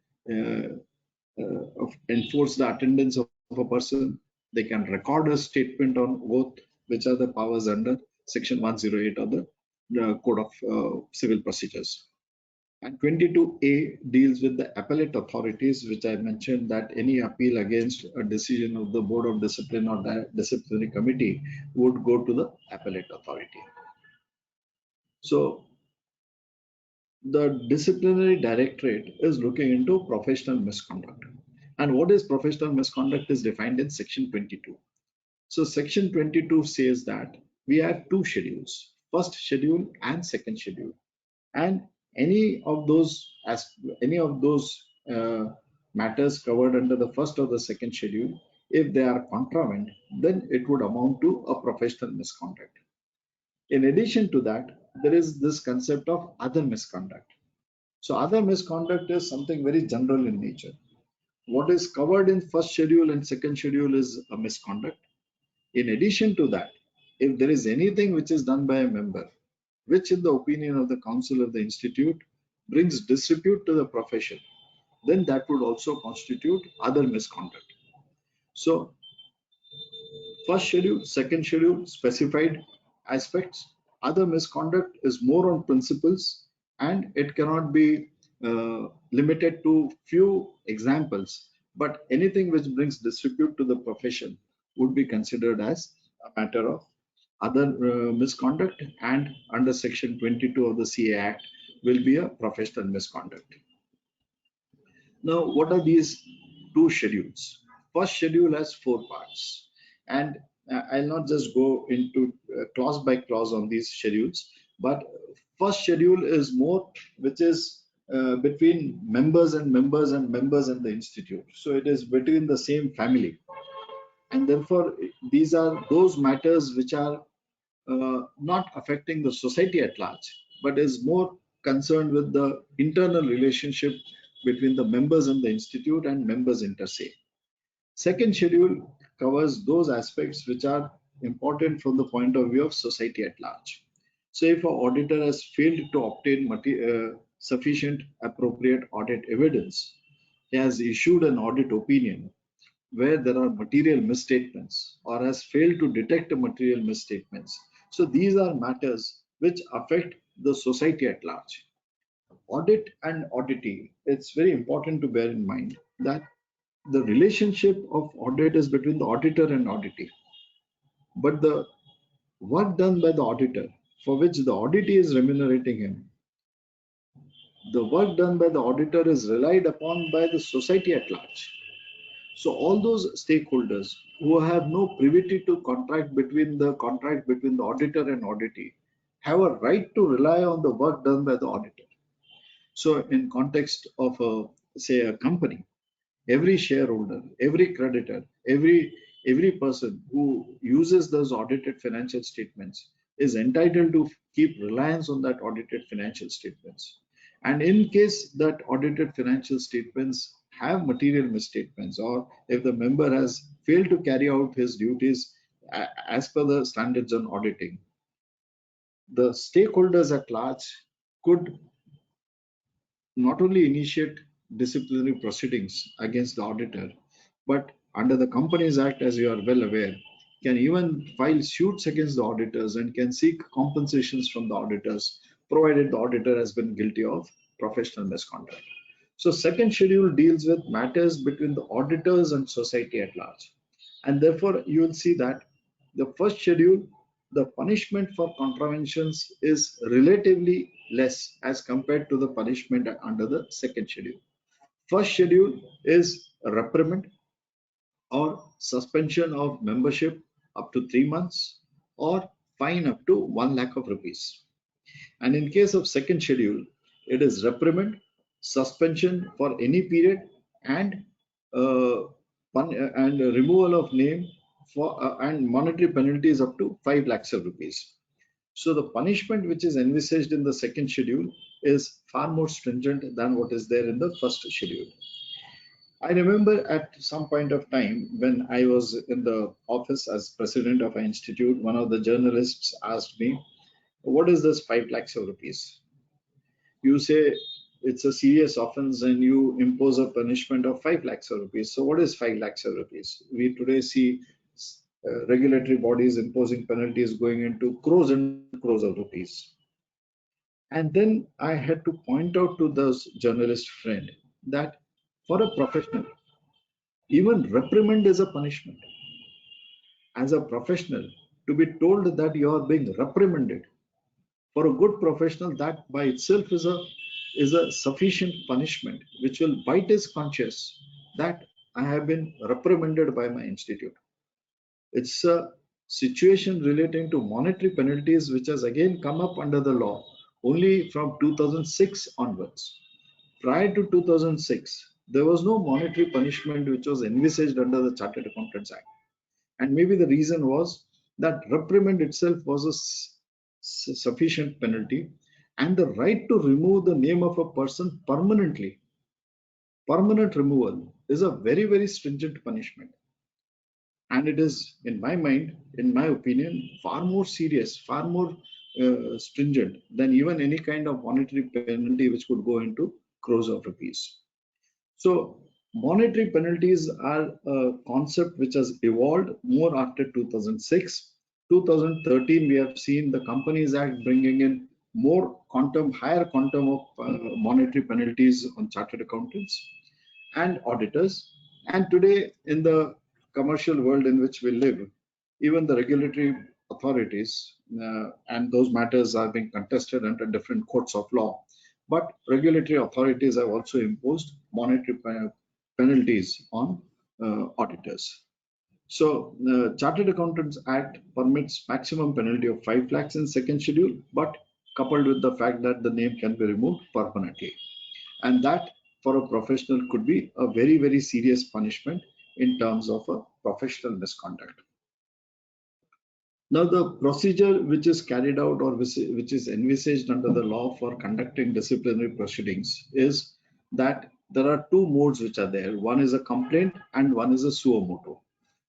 enforce the attendance of a person, they can record a statement on oath, which are the powers under Section 108 of the Code of Civil Procedures. And 22A deals with the appellate authorities, which I mentioned that any appeal against a decision of the Board of Discipline or the disciplinary committee would go to the appellate authority. So the disciplinary directorate is looking into professional misconduct. And what is professional misconduct is defined in Section 22. So Section 22 says that we have two schedules, first schedule and second schedule. And any of those matters covered under the first or the second schedule, if they are contravened, then it would amount to a professional misconduct. In addition to that, there is this concept of other misconduct. So other misconduct is something very general in nature. What is covered in first schedule and second schedule is a misconduct. In addition to that, if there is anything which is done by a member, which in the opinion of the council of the institute brings disrepute to the profession, then that would also constitute other misconduct. So first schedule, second schedule, specified aspects. Other misconduct is more on principles, and it cannot be limited to few examples, but anything which brings disrepute to the profession would be considered as a matter of other misconduct, and under Section 22 of the CA Act will be a professional misconduct. Now, what are these two schedules? First schedule has 4 parts, and I'll not just go into clause by clause on these schedules, but first schedule is more which is between members and members and members in the institute. So it is between the same family, and therefore these are those matters which are not affecting the society at large, but is more concerned with the internal relationship between the members in the institute and members inter se. Second schedule covers those aspects which are important from the point of view of society at large. So if an auditor has failed to obtain sufficient appropriate audit evidence, he has issued an audit opinion, where there are material misstatements or has failed to detect material misstatements. So these are matters which affect the society at large. Audit and auditee, it's very important to bear in mind that the relationship of audit is between the auditor and auditee. But the work done by the auditor, for which the auditee is remunerating him, the work done by the auditor is relied upon by the society at large. So all those stakeholders who have no privity to contract between the auditor and auditee have a right to rely on the work done by the auditor. So in context of say a company, every shareholder, every creditor, every person who uses those audited financial statements is entitled to keep reliance on that audited financial statements. And in case that audited financial statements have material misstatements, or if the member has failed to carry out his duties as per the standards on auditing, the stakeholders at large could not only initiate disciplinary proceedings against the auditor, but under the Companies Act, as you are well aware, can even file suits against the auditors and can seek compensations from the auditors, provided the auditor has been guilty of professional misconduct. So second schedule deals with matters between the auditors and society at large. And therefore, you will see that the first schedule, the punishment for contraventions is relatively less as compared to the punishment under the second schedule. First schedule is a reprimand or suspension of membership up to 3 months or fine up to 1 lakh of rupees. And in case of second schedule, it is reprimand, suspension for any period, and removal of name for and monetary penalties up to 5 lakhs of rupees. So the punishment which is envisaged in the second schedule is far more stringent than what is there in the first schedule. I remember at some point of time when I was in the office as president of an institute, one of the journalists asked me, what is this 5 lakhs of rupees? You say it's a serious offense and you impose a punishment of 5 lakhs of rupees. So what is 5 lakhs of rupees? We today see regulatory bodies imposing penalties going into crores and crores of rupees. And then I had to point out to the journalist friend that for a professional, even reprimand is a punishment. As a professional, to be told that you are being reprimanded, for a good professional, that by itself is a sufficient punishment which will bite his conscience that I have been reprimanded by my institute. It's a situation relating to monetary penalties which has again come up under the law only from 2006 onwards. Prior to 2006, there was no monetary punishment which was envisaged under the Chartered Accountants Act. And maybe the reason was that reprimand itself was a sufficient penalty, and the right to remove the name of a person permanently, permanent removal, is a very, very stringent punishment. And it is, in my mind, in my opinion, far more serious, far more stringent than even any kind of monetary penalty which could go into crores of rupees. So monetary penalties are a concept which has evolved more after 2006. 2013, we have seen the Companies Act bringing in more quantum, higher quantum of monetary penalties on chartered accountants and auditors. And today, in the commercial world in which we live, even the regulatory authorities, and those matters are being contested under different courts of law, but regulatory authorities have also imposed monetary penalties on auditors. So the Chartered Accountants Act permits maximum penalty of 5 lakhs in second schedule, but coupled with the fact that the name can be removed permanently. And that for a professional could be a very, very serious punishment in terms of a professional misconduct. Now, the procedure which is carried out or which is envisaged under the law for conducting disciplinary proceedings is that there are two modes which are there. One is a complaint and one is a suo motu.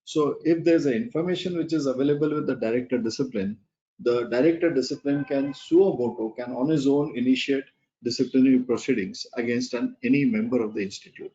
So if there's an information which is available with the director discipline, the director discipline can suo motu, can on his own initiate disciplinary proceedings against any member of the institute.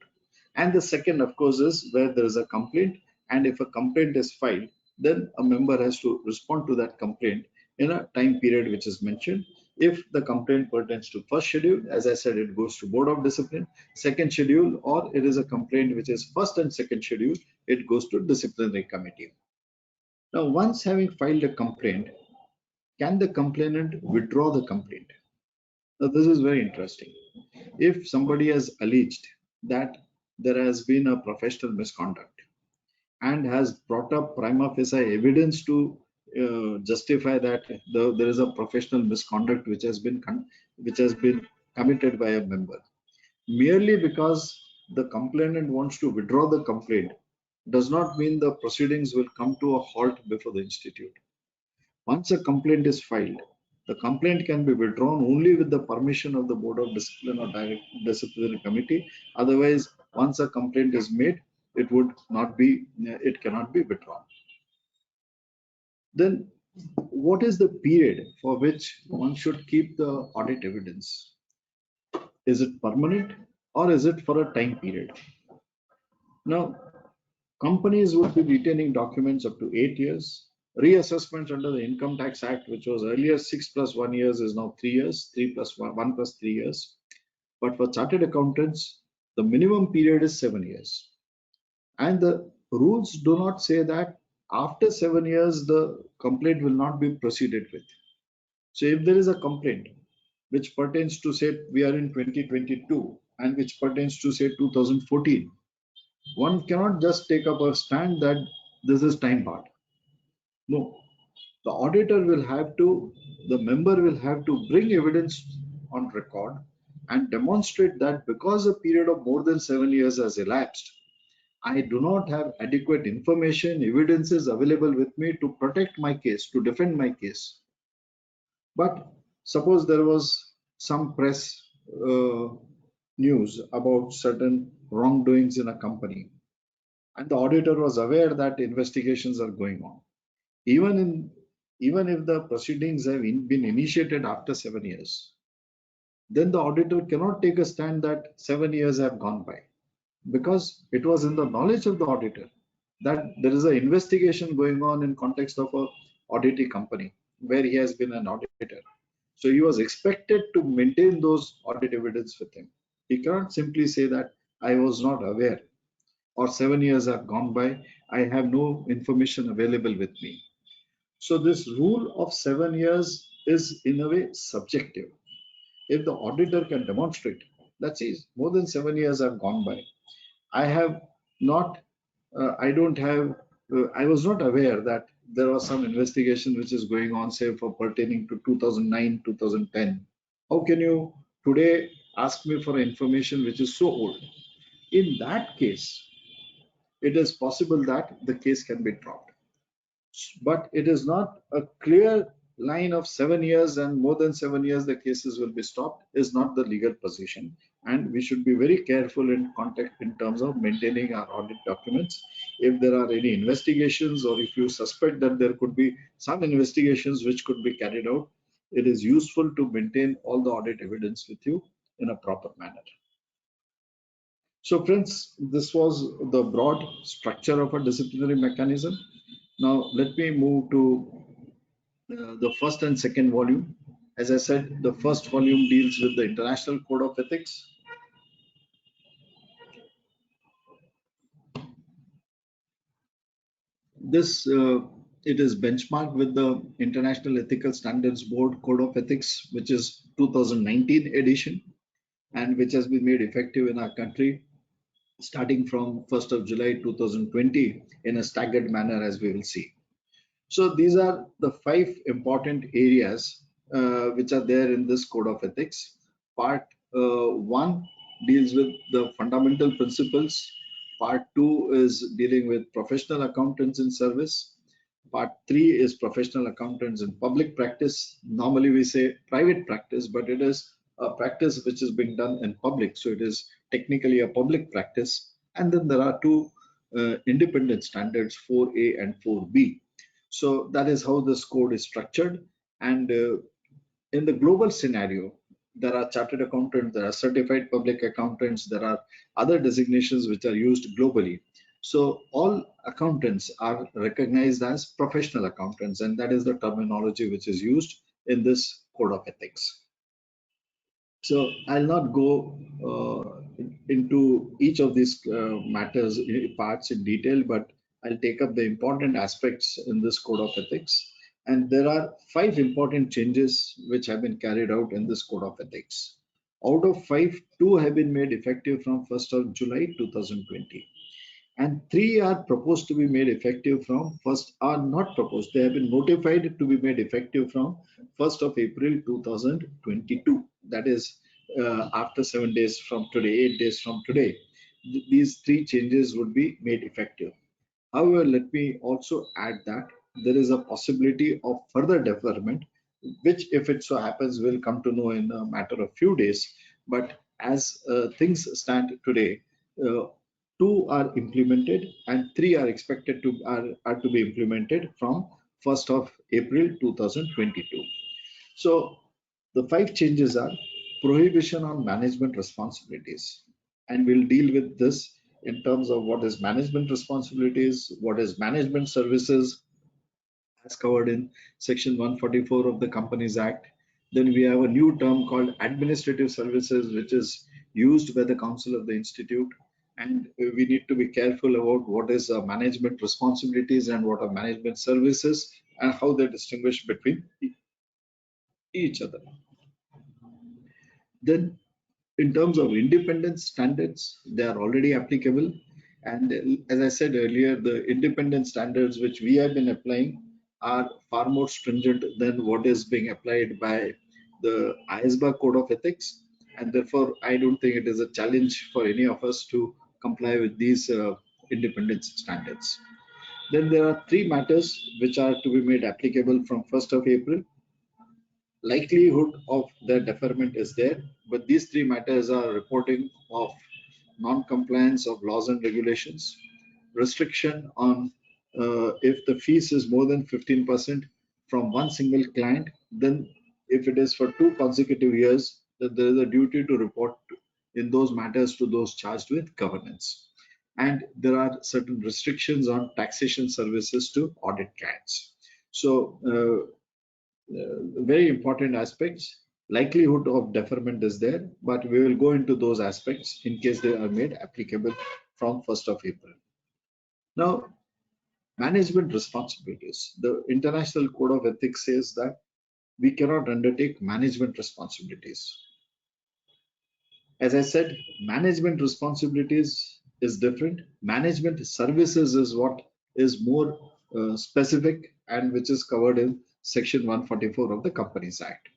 And the second, of course, is where there is a complaint, and if a complaint is filed, then a member has to respond to that complaint in a time period which is mentioned. If the complaint pertains to first schedule, as I said, it goes to Board of Discipline. Second schedule, or it is a complaint which is first and second schedule, it goes to Disciplinary Committee. Now, once having filed a complaint, can the complainant withdraw the complaint? Now, this is very interesting. If somebody has alleged that there has been a professional misconduct and has brought up prima facie evidence to justify that there is a professional misconduct which has been committed by a member, merely because the complainant wants to withdraw the complaint does not mean the proceedings will come to a halt before the institute. Once a complaint is filed, the complaint can be withdrawn only with the permission of the Board of Discipline or Direct Disciplinary Committee. Otherwise, once a complaint is made, it cannot be withdrawn. Then, what is the period for which one should keep the audit evidence? Is it permanent or is it for a time period? Now, companies would be retaining documents up to 8 years. Reassessment under the Income Tax Act, which was earlier 6 plus 1 years, is now 3 years, 3 plus 1 plus 3 years. But for chartered accountants, the minimum period is 7 years. And the rules do not say that after 7 years, the complaint will not be proceeded with. So if there is a complaint which pertains to, say, we are in 2022 and which pertains to, say, 2014, one cannot just take up a stand that this is time barred. No, the auditor will have to, the member will have to bring evidence on record and demonstrate that because a period of more than 7 years has elapsed, I do not have adequate information, evidences available with me to protect my case, to defend my case. But suppose there was some press news about certain wrongdoings in a company, and the auditor was aware that investigations are going on. Even if the proceedings have been initiated after 7 years, then the auditor cannot take a stand that 7 years have gone by, because it was in the knowledge of the auditor that there is an investigation going on in context of a auditee company where he has been an auditor. So he was expected to maintain those audit evidence with him. He cannot simply say that I was not aware, or 7 years have gone by, I have no information available with me. So this rule of 7 years is in a way subjective. If the auditor can demonstrate that says more than 7 years have gone by, I have not, I don't have, I was not aware that there was some investigation which is going on, say, for pertaining to 2009, 2010. How can you today ask me for information which is so old? In that case, it is possible that the case can be dropped. But it is not a clear line of 7 years and more than 7 years the cases will be stopped is not the legal position, and we should be very careful in terms of maintaining our audit documents. If there are any investigations, or if you suspect that there could be some investigations which could be carried out, it is useful to maintain all the audit evidence with you in a proper manner. So friends, this was the broad structure of a disciplinary mechanism. Now let me move to the first and second volume. As I said, the first volume deals with the International Code of Ethics. This it is benchmarked with the International Ethical Standards Board Code of Ethics, which is 2019 edition, and which has been made effective in our country starting from 1st of July 2020 in a staggered manner, as we will see. So these are the 5 important areas which are there in this code of ethics. Part 1 deals with the fundamental principles. Part 2 is dealing with professional accountants in service. Part 3 is professional accountants in public practice. Normally we say private practice, but it is a practice which is being done in public. So it is technically a public practice. And then there are 2 independent standards, 4A and 4B. So that is how this code is structured. And in the global scenario, there are chartered accountants, there are certified public accountants, there are other designations which are used globally. So all accountants are recognized as professional accountants, and that is the terminology which is used in this code of ethics. So I'll not go into each of these matters parts in detail, but I'll take up the important aspects in this code of ethics. And there are 5 important changes which have been carried out in this code of ethics. Out of 5, 2 have been made effective from 1st of July 2020. And 3 are proposed to be made effective from are not proposed. They have been notified to be made effective from 1st of April 2022. That is after 7 days from today, 8 days from today. These 3 changes would be made effective. However, let me also add that there is a possibility of further deferment, which if it so happens, we'll come to know in a matter of few days. But as things stand today, 2 are implemented and 3 are expected to be implemented from 1st of April 2022. So the 5 changes are prohibition on management responsibilities, and we'll deal with this in terms of what is management responsibilities, what is management services as covered in section 144 of the Companies Act. Then we have a new term called administrative services, which is used by the Council of the Institute. And we need to be careful about what is management responsibilities and what are management services and how they distinguish between each other. Then in terms of independence standards, they are already applicable. And as I said earlier, the independent standards which we have been applying are far more stringent than what is being applied by the ISBA Code of Ethics. And therefore, I don't think it is a challenge for any of us to comply with these independence standards. Then there are 3 matters which are to be made applicable from 1st of April. Likelihood of their deferment is there, but these 3 matters are reporting of non-compliance of laws and regulations, restriction on if the fees is more than 15% from one single client, then if it is for 2 consecutive years, then there is a duty to report in those matters to those charged with governance. And there are certain restrictions on taxation services to audit clients. So very important aspects. Likelihood of deferment is there, but we will go into those aspects in case they are made applicable from 1st of April. Now, management responsibilities. The International Code of Ethics says that we cannot undertake management responsibilities. As I said, management responsibilities is different. Management services is what is more specific and which is covered in Section 144 of the Companies Act.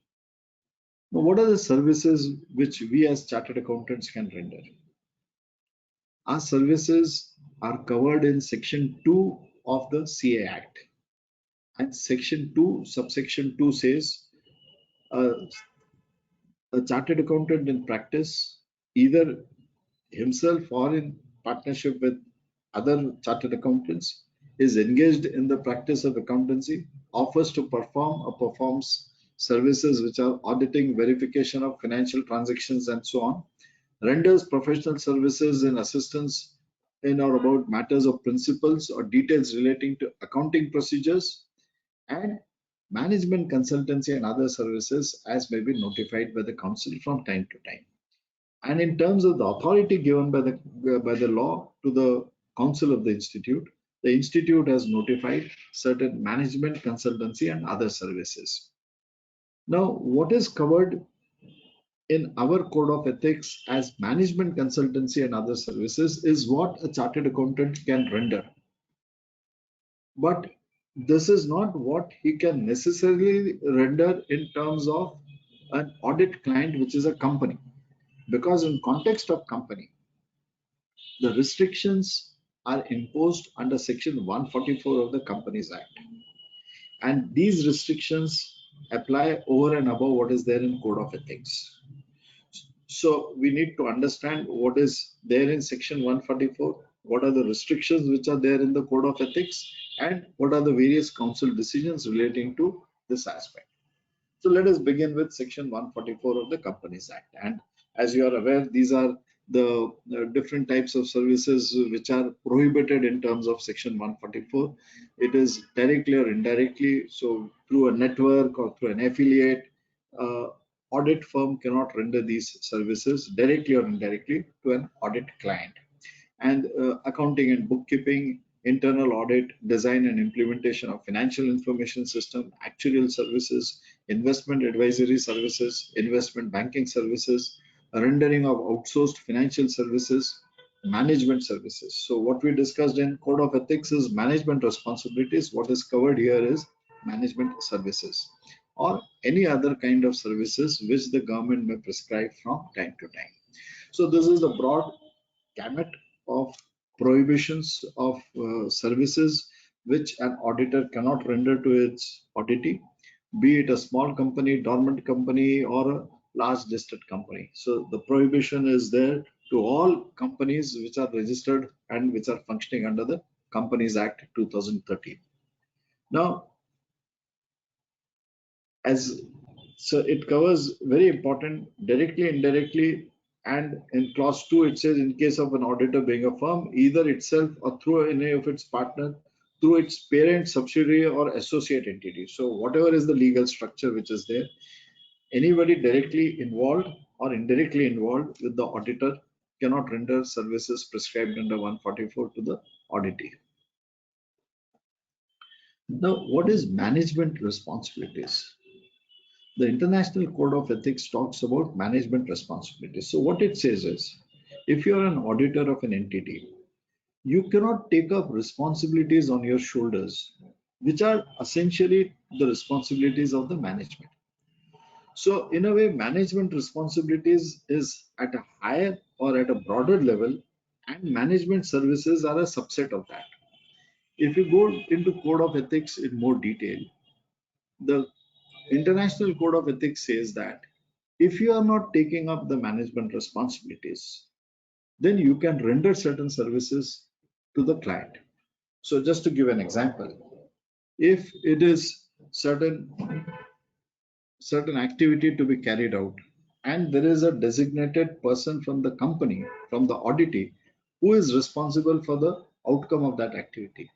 Now, what are the services which we as chartered accountants can render? Our services are covered in Section 2 of the CA Act. And Section 2, subsection 2 says a chartered accountant in practice, either himself or in partnership with other chartered accountants, is engaged in the practice of accountancy, offers to perform or performs services which are auditing, verification of financial transactions and so on, renders professional services and assistance in or about matters of principles or details relating to accounting procedures, and management consultancy and other services as may be notified by the council from time to time. And in terms of the authority given by the law to the council of the institute has notified certain management consultancy and other services. Now, what is covered in our code of ethics as management consultancy and other services is what a chartered accountant can render. But this is not what he can necessarily render in terms of an audit client, which is a company. Because in context of company, the restrictions are imposed under Section 144 of the Companies Act. And these restrictions apply over and above what is there in Code of Ethics. So we need to understand what is there in Section 144, what are the restrictions which are there in the Code of Ethics, and what are the various council decisions relating to this aspect. So let us begin with section 144 of the Companies Act. And as you are aware, these are the different types of services which are prohibited in terms of section 144. It is directly or indirectly, so through a network or through an affiliate, audit firm cannot render these services directly or indirectly to an audit client. And accounting and bookkeeping, internal audit, design and implementation of financial information system, actuarial services, investment advisory services, investment banking services, rendering of outsourced financial services, management services. So what we discussed in Code of Ethics is management responsibilities. What is covered here is management services or any other kind of services which the government may prescribe from time to time. So this is the broad gamut of prohibitions of services which an auditor cannot render to its auditee, be it a small company, dormant company, or a large listed company. So the prohibition is there to all companies which are registered and which are functioning under the Companies Act 2013. Now, so it covers very important directly, indirectly, and in clause 2 it says in case of an auditor being a firm, either itself or through any of its partner, through its parent, subsidiary or associate entity. So whatever is the legal structure which is there, anybody directly involved or indirectly involved with the auditor cannot render services prescribed under 144 to the auditee. Now, what is management responsibilities? The International Code of Ethics talks about management responsibilities. So what it says is, if you are an auditor of an entity, you cannot take up responsibilities on your shoulders, which are essentially the responsibilities of the management. So in a way, management responsibilities is at a higher or at a broader level, and management services are a subset of that. If you go into Code of Ethics in more detail, the International Code of Ethics says that if you are not taking up the management responsibilities, then you can render certain services to the client. So just to give an example, if it is certain activity to be carried out and there is a designated person from the company, from the auditee, who is responsible for the outcome of that activity,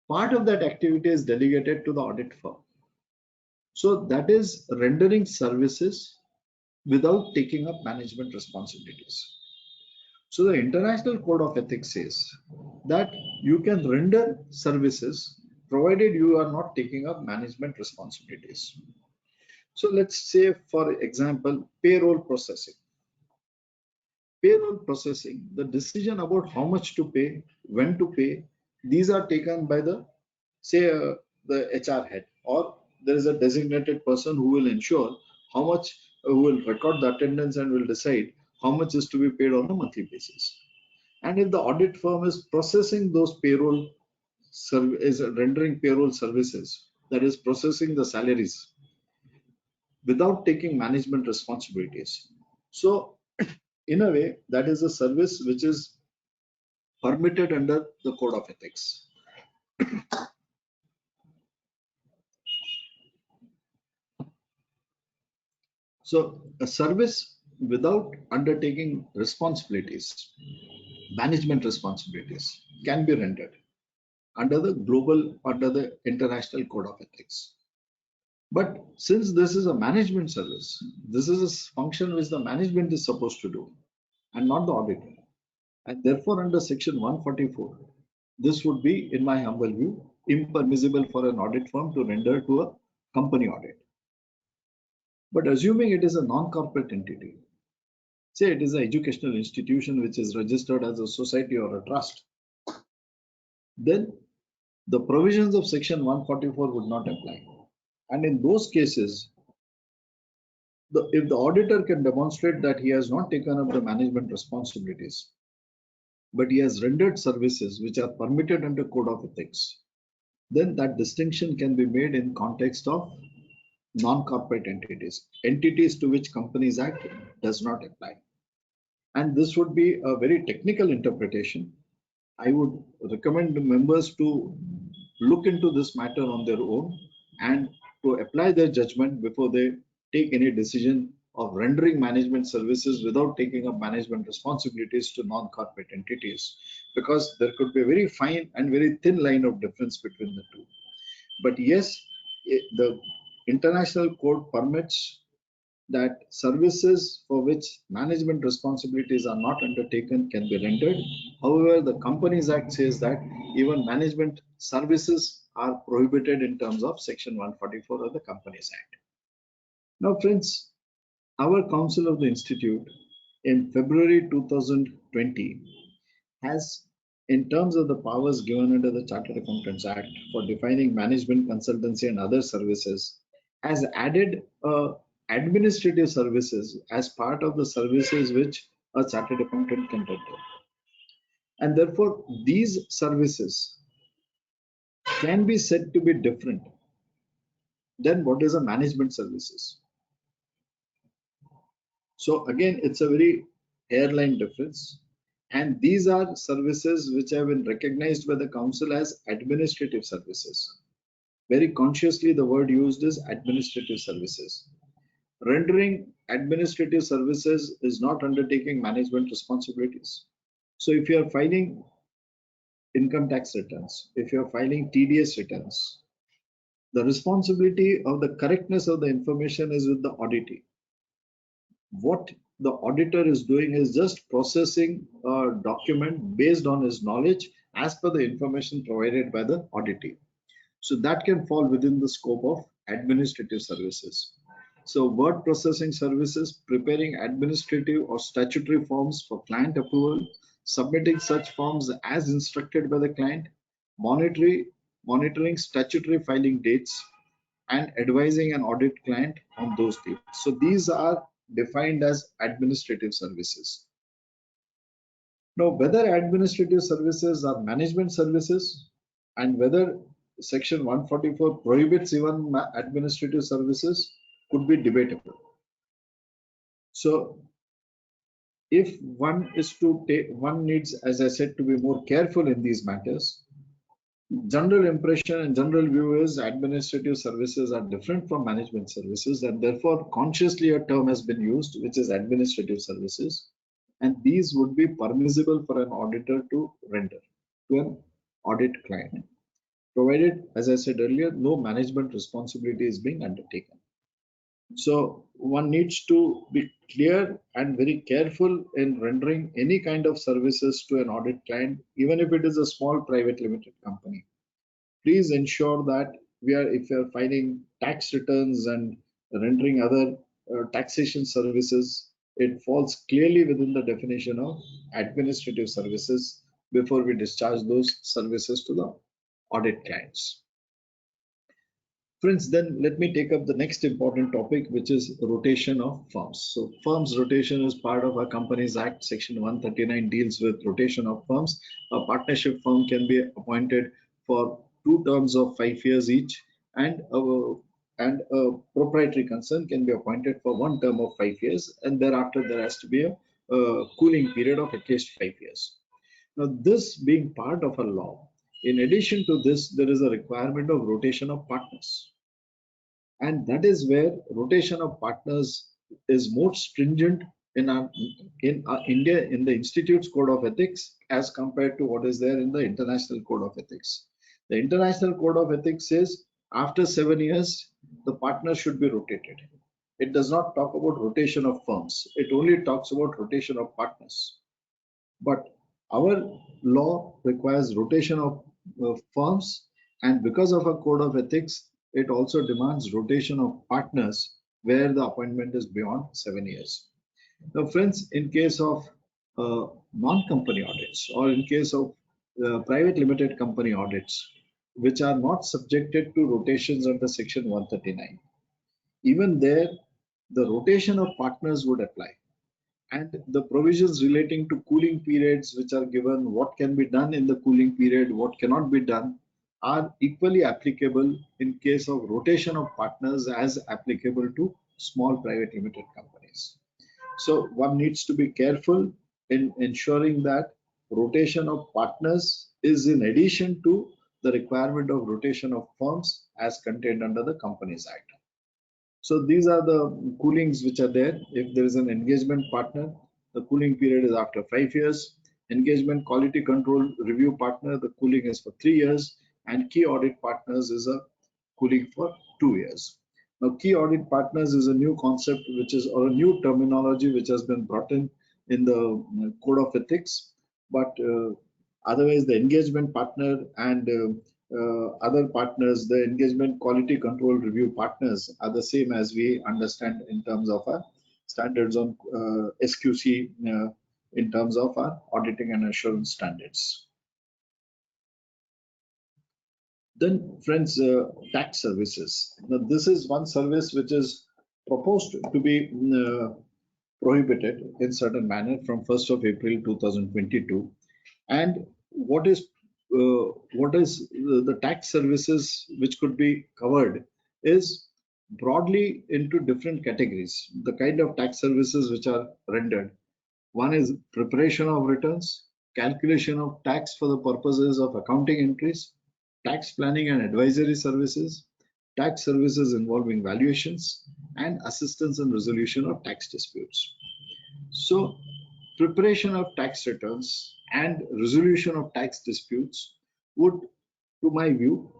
part of that activity is delegated to the audit firm. So that is rendering services without taking up management responsibilities. So the International Code of Ethics says that you can render services provided you are not taking up management responsibilities. So let's say, for example, payroll processing. Payroll processing, the decision about how much to pay, when to pay, these are taken by the, say, the HR head, or there is a designated person who will ensure how much, who will record the attendance and will decide how much is to be paid on a monthly basis. And if the audit firm is processing those payroll, is rendering payroll services, that is processing the salaries without taking management responsibilities. So in a way, that is a service which is permitted under the Code of Ethics. So a service without undertaking responsibilities, management responsibilities, can be rendered under the International Code of Ethics. But since this is a management service, this is a function which the management is supposed to do and not the auditor. And therefore, under section 144, this would be, in my humble view, impermissible for an audit firm to render to a company audit. But assuming it is a non-corporate entity, say it is an educational institution which is registered as a society or a trust, then the provisions of section 144 would not apply. And in those cases, if the auditor can demonstrate that he has not taken up the management responsibilities, but he has rendered services which are permitted under Code of Ethics, then that distinction can be made in context of non-corporate entities to which Companies Act does not apply. And this would be a very technical interpretation. I would recommend the members to look into this matter on their own and to apply their judgment before they take any decision of rendering management services without taking up management responsibilities to non-corporate entities, because there could be a very fine and very thin line of difference between the two. But yes, the international code permits that services for which management responsibilities are not undertaken can be rendered. However, the Companies Act says that even management services are prohibited in terms of Section 144 of the Companies Act. Now, friends, our Council of the Institute in February 2020 has, in terms of the powers given under the Chartered Accountants Act for defining management, consultancy and other services, has added administrative services as part of the services which a chartered accountant can render. And therefore, these services can be said to be different than what is a management services. So again, it's a very hairline difference. And these are services which have been recognized by the council as administrative services. Very consciously, the word used is administrative services. Rendering administrative services is not undertaking management responsibilities. So if you are filing income tax returns, if you are filing TDS returns, the responsibility of the correctness of the information is with the auditee. What the auditor is doing is just processing a document based on his knowledge as per the information provided by the auditee. So that can fall within the scope of administrative services. So word processing services, preparing administrative or statutory forms for client approval, submitting such forms as instructed by the client, monitoring statutory filing dates, and advising an audit client on those dates. So these are defined as administrative services. Now, whether administrative services are management services and whether Section 144 prohibits even administrative services could be debatable. So if one is to take, one needs, as I said, to be more careful in these matters. General impression and general view is administrative services are different from management services, and therefore consciously a term has been used, which is administrative services, and these would be permissible for an auditor to render to an audit client, provided, as I said earlier, no management responsibility is being undertaken. So one needs to be clear and very careful in rendering any kind of services to an audit client, even if it is a small private limited company. Please ensure that if you are filing tax returns and rendering other taxation services, it falls clearly within the definition of administrative services before we discharge those services to the audit clients. Friends, then let me take up the next important topic, which is rotation of firms. So firms rotation is part of our Companies Act. Section 139 deals with rotation of firms. A partnership firm can be appointed for 2 terms of 5 years each, and a proprietary concern can be appointed for 1 term of 5 years, and thereafter there has to be a cooling period of at least 5 years. Now, this being part of a law, in addition to this, there is a requirement of rotation of partners. And that is where rotation of partners is more stringent in India in the Institute's Code of Ethics as compared to what is there in the International Code of Ethics. The International Code of Ethics says after 7 years, the partner should be rotated. It does not talk about rotation of firms. It only talks about rotation of partners. But our law requires rotation of firms, and because of a code of ethics, it also demands rotation of partners where the appointment is beyond 7 years. Now, friends, in case of non-company audits or in case of private limited company audits, which are not subjected to rotations under Section 139, even there, the rotation of partners would apply. And the provisions relating to cooling periods which are given, what can be done in the cooling period, what cannot be done, are equally applicable in case of rotation of partners as applicable to small private limited companies. So one needs to be careful in ensuring that rotation of partners is in addition to the requirement of rotation of firms as contained under the Companies Act. So these are the coolings which are there. If there is an engagement partner, the cooling period is after 5 years. Engagement quality control review partner, the cooling is for 3 years, and key audit partners is a cooling for 2 years. Now, key audit partners is a new concept, which is, or a new terminology which has been brought in the code of ethics. But otherwise, the engagement partner and other partners, the engagement quality control review partners, are the same as we understand in terms of our standards on SQC, in terms of our auditing and assurance standards. Then, friends, tax services. Now, this is one service which is proposed to be prohibited in certain manner from 1st of April 2022. And what is the tax services which could be covered is broadly into different categories. The kind of tax services which are rendered. One is preparation of returns, calculation of tax for the purposes of accounting entries, tax planning and advisory services, tax services involving valuations, and assistance in resolution of tax disputes. So, preparation of tax returns and resolution of tax disputes would, to my view,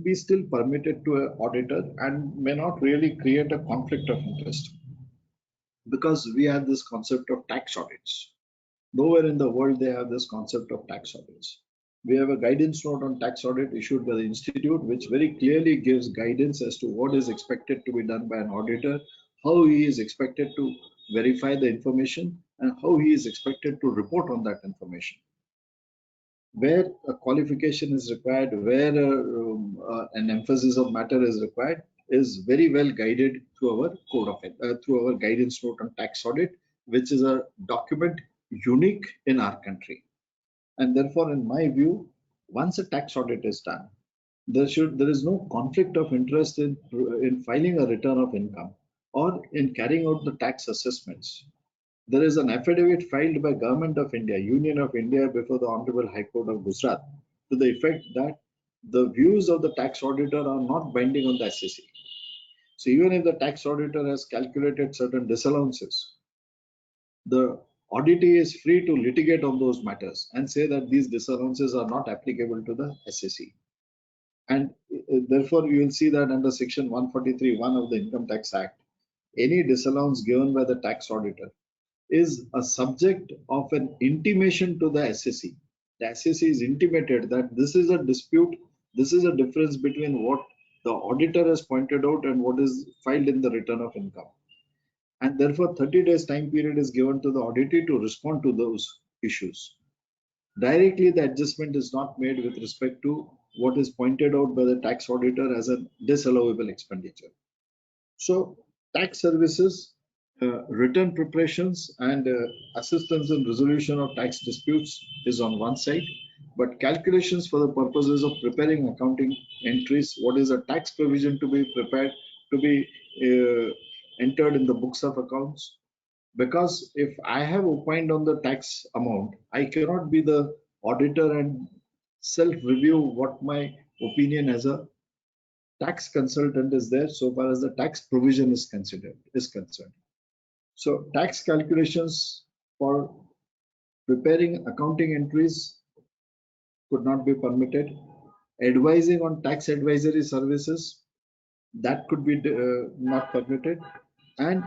be still permitted to an auditor and may not really create a conflict of interest, because we have this concept of tax audits. Nowhere in the world they have this concept of tax audits. We have a guidance note on tax audit issued by the institute, which very clearly gives guidance as to what is expected to be done by an auditor, how he is expected to verify the information, and how he is expected to report on that information. Where a qualification is required, where an emphasis of matter is required, is very well guided through our code of through our guidance note on tax audit, which is a document unique in our country. And therefore, in my view, once a tax audit is done, there is no conflict of interest in filing a return of income or in carrying out the tax assessments. There is an affidavit filed by Government of India, Union of India, before the Honorable High Court of Gujarat, to the effect that the views of the tax auditor are not binding on the SEC. So even if the tax auditor has calculated certain disallowances, the auditee is free to litigate on those matters and say that these disallowances are not applicable to the SEC. And therefore, you will see that under section 143(1) of the Income Tax Act, any disallowance given by the tax auditor is a subject of an intimation to the SEC. The SEC is intimated that this is a dispute, this is a difference between what the auditor has pointed out and what is filed in the return of income. And therefore, 30 days time period is given to the auditee to respond to those issues. Directly, the adjustment is not made with respect to what is pointed out by the tax auditor as a disallowable expenditure. So, tax services, return preparations and assistance in resolution of tax disputes is on one side, but calculations for the purposes of preparing accounting entries, what is a tax provision to be prepared, to be entered in the books of accounts. Because if I have opined on the tax amount, I cannot be the auditor and self-review what my opinion as a tax consultant is there so far as the tax provision is concerned. So tax calculations for preparing accounting entries could not be permitted. Advising on tax advisory services, that could be not permitted. And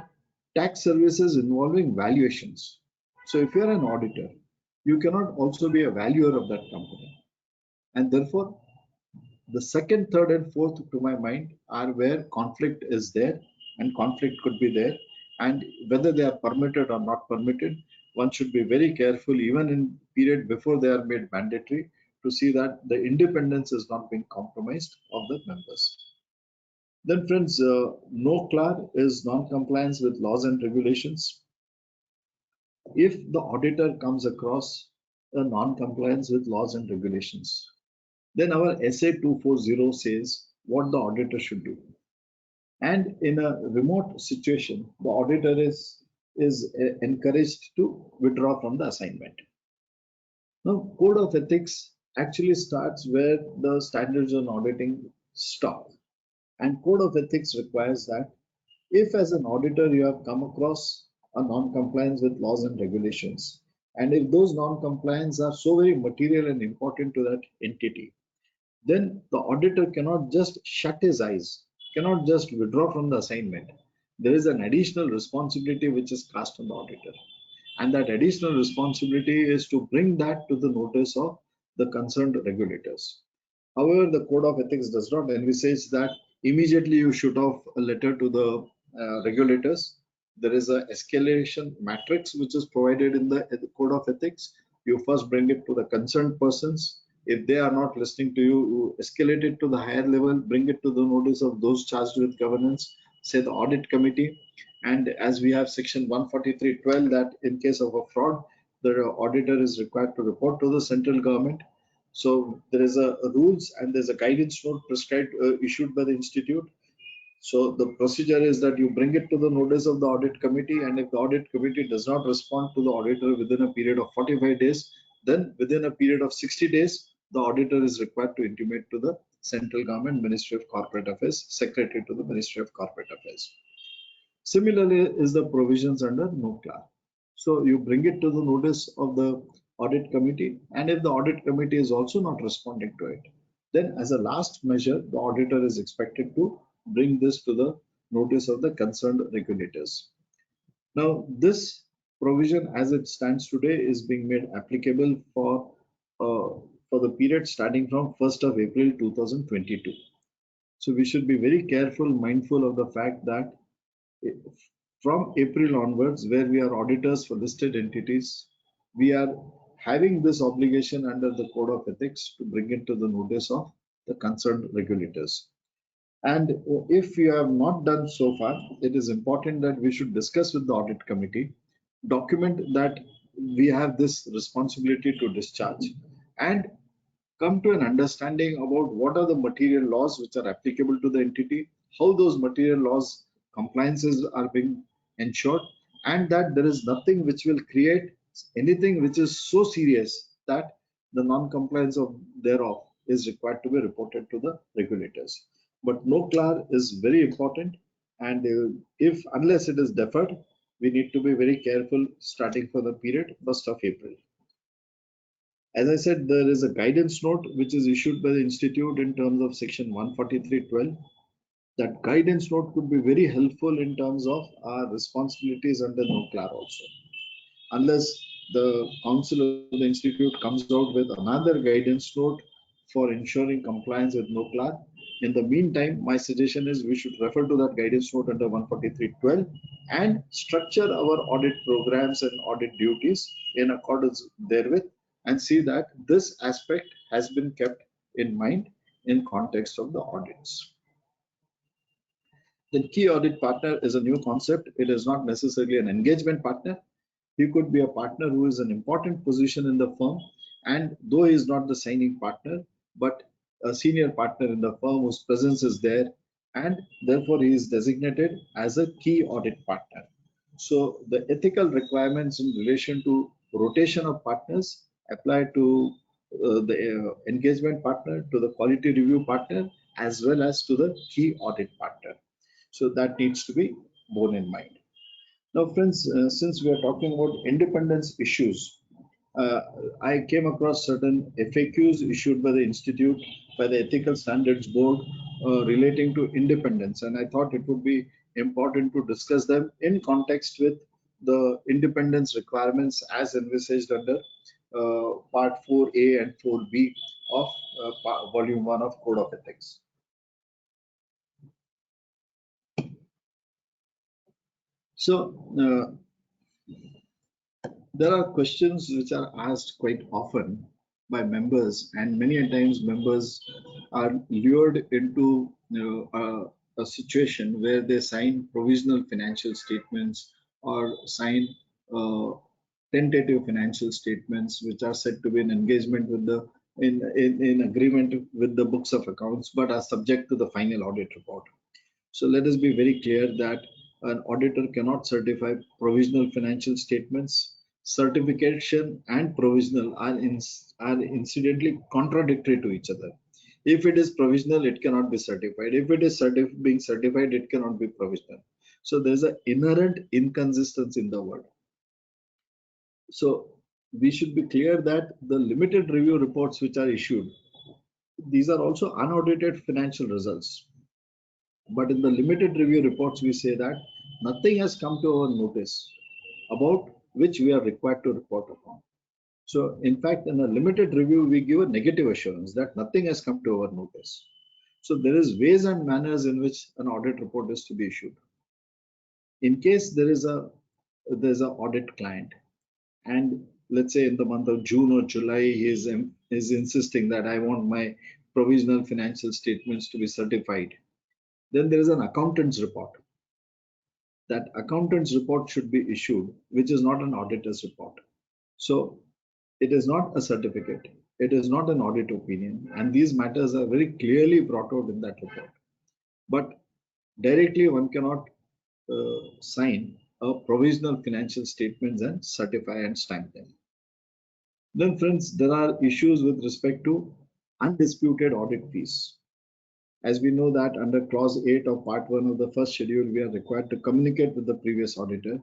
tax services involving valuations. So if you're an auditor, you cannot also be a valuer of that company. And therefore, the second, third, and fourth, to my mind, are where conflict is there, and conflict could be there. And whether they are permitted or not permitted, one should be very careful, even in period before they are made mandatory, to see that the independence is not being compromised of the members. Then, friends, no CLAR is non-compliance with laws and regulations. If the auditor comes across a non-compliance with laws and regulations, then our SA 240 says what the auditor should do. And in a remote situation, the auditor is encouraged to withdraw from the assignment. Now, Code of Ethics actually starts where the standards on auditing stop. And code of ethics requires that if as an auditor you have come across a non-compliance with laws and regulations, and if those non-compliance are so very material and important to that entity, then the auditor cannot just shut his eyes, cannot just withdraw from the assignment. There is an additional responsibility which is cast on the auditor. And that additional responsibility is to bring that to the notice of the concerned regulators. However, the code of ethics does not envisage that immediately you shoot off a letter to the regulators. There is a escalation matrix which is provided in the code of ethics. You first bring it to the concerned persons. If they are not listening to you, you escalate it to the higher level, bring it to the notice of those charged with governance, say the audit committee. And as we have section 143.12 that in case of a fraud, the auditor is required to report to the central government. So there is a rules and there's a guidance note prescribed issued by the institute. So the procedure is that you bring it to the notice of the audit committee, and if the audit committee does not respond to the auditor within a period of 45 days, then within a period of 60 days, the auditor is required to intimate to the central government Ministry of Corporate Affairs, secretary to the Ministry of Corporate Affairs. Similarly is the provisions under NOCLAR. So you bring it to the notice of the audit committee, and if the audit committee is also not responding to it, then as a last measure, the auditor is expected to bring this to the notice of the concerned regulators. Now, this provision as it stands today is being made applicable for the period starting from 1st of April 2022. So we should be very careful, mindful of the fact that from April onwards, where we are auditors for listed entities, we are having this obligation under the Code of Ethics to bring it to the notice of the concerned regulators. And if you have not done so far, it is important that we should discuss with the audit committee, document that we have this responsibility to discharge, and come to an understanding about what are the material laws which are applicable to the entity, how those material laws compliances are being ensured, and that there is nothing which will create anything which is so serious that the non-compliance of thereof is required to be reported to the regulators. But NOCLAR is very important, and if unless it is deferred, we need to be very careful starting for the period 1st of April. As I said, there is a guidance note which is issued by the institute in terms of section 143.12. That guidance note could be very helpful in terms of our responsibilities under NOCLAR also. Unless the council of the institute comes out with another guidance note for ensuring compliance with NOCLAR, in the meantime, my suggestion is we should refer to that guidance note under 143.12 and structure our audit programs and audit duties in accordance therewith, and see that this aspect has been kept in mind in context of the audits. The key audit partner is a new concept. It is not necessarily an engagement partner. He could be a partner who is an important position in the firm, and though he is not the signing partner, but a senior partner in the firm whose presence is there, and therefore he is designated as a key audit partner. So the ethical requirements in relation to rotation of partners apply to the engagement partner, to the quality review partner, as well as to the key audit partner. So that needs to be borne in mind. Now, friends, since we are talking about independence issues, I came across certain FAQs issued by the Institute, by the Ethical Standards Board relating to independence, and I thought it would be important to discuss them in context with the independence requirements as envisaged under Part 4A and 4B of Volume 1 of Code of Ethics. So, there are questions which are asked quite often by members, and many times members are lured into a situation where they sign provisional financial statements or sign tentative financial statements which are said to be in engagement with the in agreement with the books of accounts, but are subject to the final audit report. So let us be very clear that an auditor cannot certify provisional financial statements. certification and provisional are incidentally contradictory to each other. If it is provisional, it cannot be certified. If it is being certified, it cannot be provisional. So there's an inherent inconsistency in the word. So we should be clear that the limited review reports which are issued, these are also unaudited financial results. But in the limited review reports, we say that nothing has come to our notice about which we are required to report upon. So in fact, in a limited review, we give a negative assurance that nothing has come to our notice. So there is ways and manners in which an audit report is to be issued. In case there's an audit client, and let's say in the month of June or July, he is insisting that I want my provisional financial statements to be certified. Then there is an accountant's report. That accountant's report should be issued, which is not an auditor's report. So it is not a certificate. It is not an audit opinion. And these matters are very clearly brought out in that report. But directly one cannot sign a provisional financial statements and certify and stamp them. Then friends, there are issues with respect to undisputed audit fees. As we know that under clause 8 of part 1 of the first schedule, we are required to communicate with the previous auditor.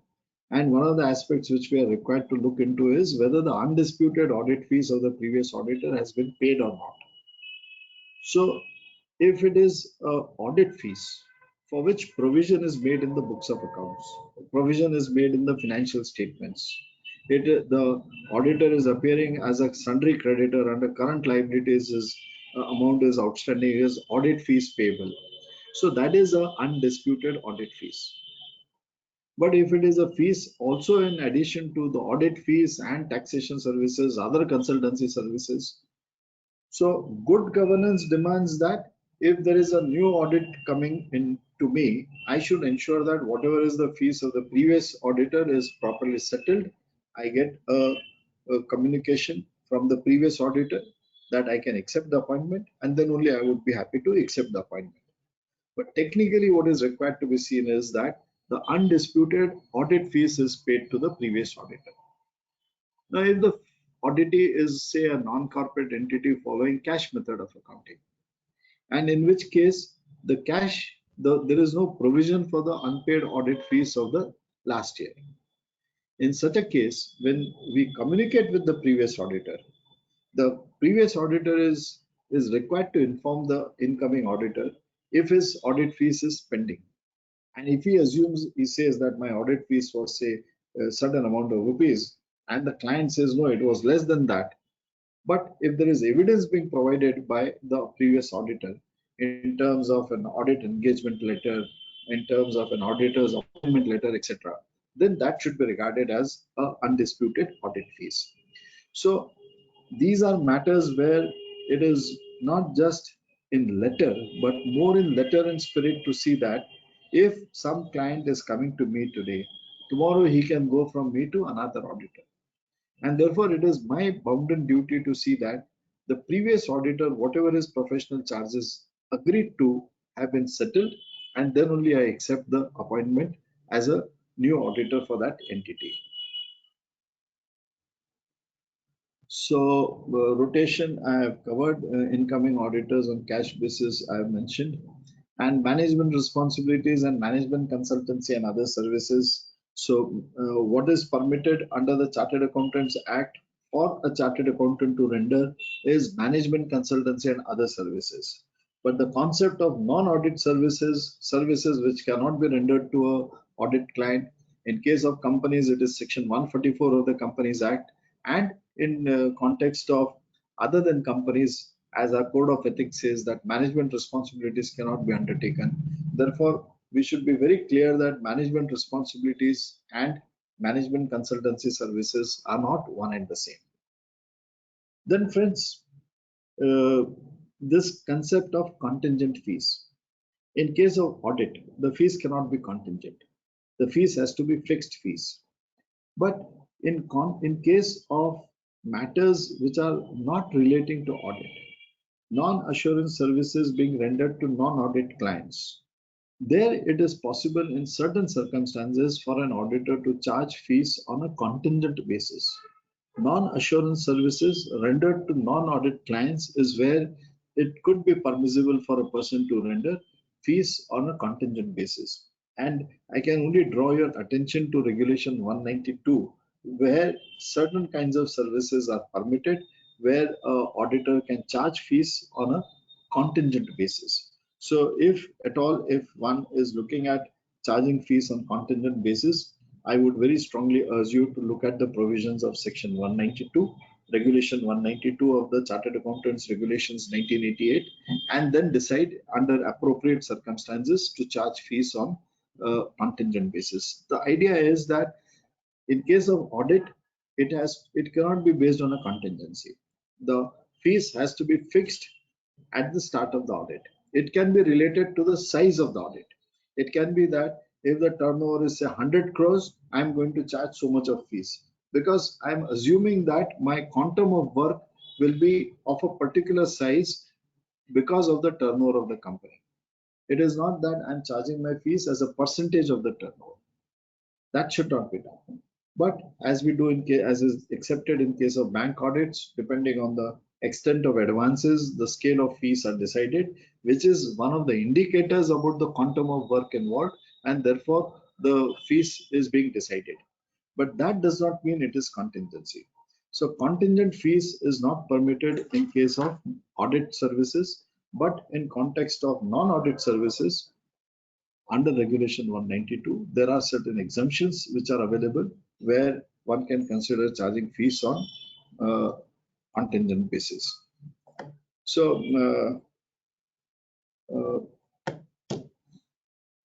And one of the aspects which we are required to look into is whether the undisputed audit fees of the previous auditor has been paid or not. So if it is audit fees for which provision is made in the books of accounts, provision is made in the financial statements, the auditor is appearing as a sundry creditor under current liabilities, his amount is outstanding, his audit fees payable. So that is a undisputed audit fees. But if it is a fees also in addition to the audit fees and taxation services, other consultancy services, so good governance demands that if there is a new audit coming in to me, I should ensure that whatever is the fees of the previous auditor is properly settled. I get a communication from the previous auditor that I can accept the appointment, and then only I would be happy to accept the appointment. But technically what is required to be seen is that the undisputed audit fees is paid to the previous auditor. Now, if the auditee is, say, a non-corporate entity following cash method of accounting, and in which case the cash, there is no provision for the unpaid audit fees of the last year. In such a case, when we communicate with the previous auditor is required to inform the incoming auditor if his audit fees is pending. And if he assumes, he says that my audit fees was, say, a certain amount of rupees, and the client says, no, it was less than that. But if there is evidence being provided by the previous auditor in terms of an audit engagement letter, in terms of an auditor's appointment letter, etc., then that should be regarded as undisputed audit fees. So these are matters where it is not just in letter, but more in letter and spirit to see that if some client is coming to me today, tomorrow he can go from me to another auditor. And therefore, it is my bounden duty to see that the previous auditor, whatever his professional charges agreed to, have been settled, and then only I accept the appointment as a new auditor for that entity. So rotation I have covered, incoming auditors on cash basis I have mentioned, and management responsibilities and management consultancy and other services. So what is permitted under the Chartered Accountants Act for a chartered accountant to render is management consultancy and other services. But the concept of non-audit services which cannot be rendered to a audit client, in case of companies it is section 144 of the Companies Act, and in context of other than companies, as our code of ethics says that management responsibilities cannot be undertaken. Therefore, we should be very clear that management responsibilities and management consultancy services are not one and the same. Then friends, this concept of contingent fees. In case of audit, the fees cannot be contingent. The fees has to be fixed fees. But in case of matters which are not relating to audit, non-assurance services being rendered to non-audit clients, There it is possible in certain circumstances for an auditor to charge fees on a contingent basis. Non-assurance services rendered to non-audit clients is where it could be permissible for a person to render fees on a contingent basis. And I can only draw your attention to Regulation 192, where certain kinds of services are permitted, where an auditor can charge fees on a contingent basis. So if at all, if one is looking at charging fees on contingent basis, I would very strongly urge you to look at the provisions of Section 192, Regulation 192 of the Chartered Accountants Regulations 1988, and then decide under appropriate circumstances to charge fees on contingent basis. The idea is that in case of audit, it cannot be based on a contingency. The fees has to be fixed at the start of the audit. It can be related to the size of the audit. It can be that if the turnover is say 100 crores, I'm going to charge so much of fees because I'm assuming that my quantum of work will be of a particular size because of the turnover of the company. It is not that I'm charging my fees as a percentage of the turnover. That should not be done. But as we do as is accepted in case of bank audits, depending on the extent of advances, the scale of fees are decided, which is one of the indicators about the quantum of work involved, and therefore the fees is being decided. But that does not mean it is contingency. So contingent fees is not permitted in case of audit services, but in context of non-audit services, under Regulation 192, there are certain exemptions which are available where one can consider charging fees on contingent basis. So,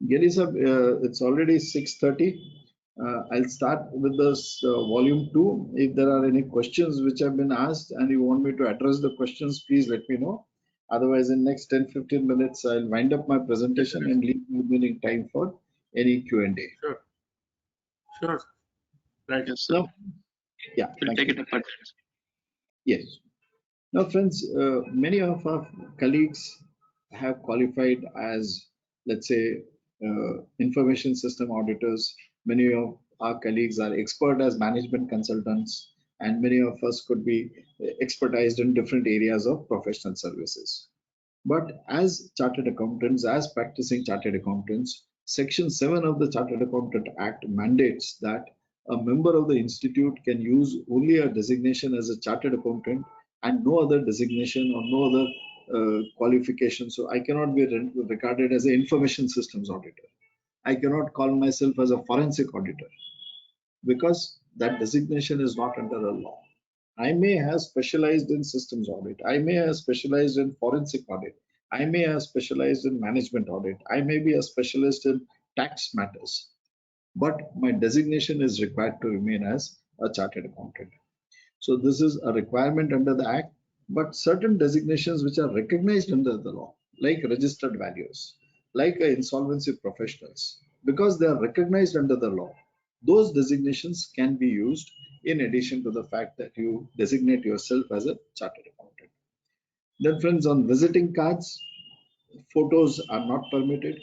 Gary sir, it's already 6:30. I'll start with this volume 2. If there are any questions which have been asked and you want me to address the questions, please let me know. Otherwise, in next 10-15 minutes, I'll wind up my presentation and leave remaining time for any Q&A. Sure. Sure. Right. Yes, sir. Now, yeah, We'll take it apart. yes. Now, friends, many of our colleagues have qualified as, let's say, information system auditors. Many of our colleagues are expert as management consultants, and many of us could be expertised in different areas of professional services. But as chartered accountants, as practicing chartered accountants, Section 7 of the Chartered Accountant Act mandates that a member of the institute can use only a designation as a chartered accountant and no other designation or no other qualification. So I cannot be regarded as an information systems auditor. I cannot call myself as a forensic auditor because that designation is not under the law. I may have specialized in systems audit. I may have specialized in forensic audit. I may have specialized in management audit. I may be a specialist in tax matters. But my designation is required to remain as a chartered accountant. So this is a requirement under the Act, but certain designations which are recognized under the law, like registered valuers, like insolvency professionals, because they are recognized under the law, those designations can be used in addition to the fact that you designate yourself as a chartered accountant. Then friends, on visiting cards, photos are not permitted.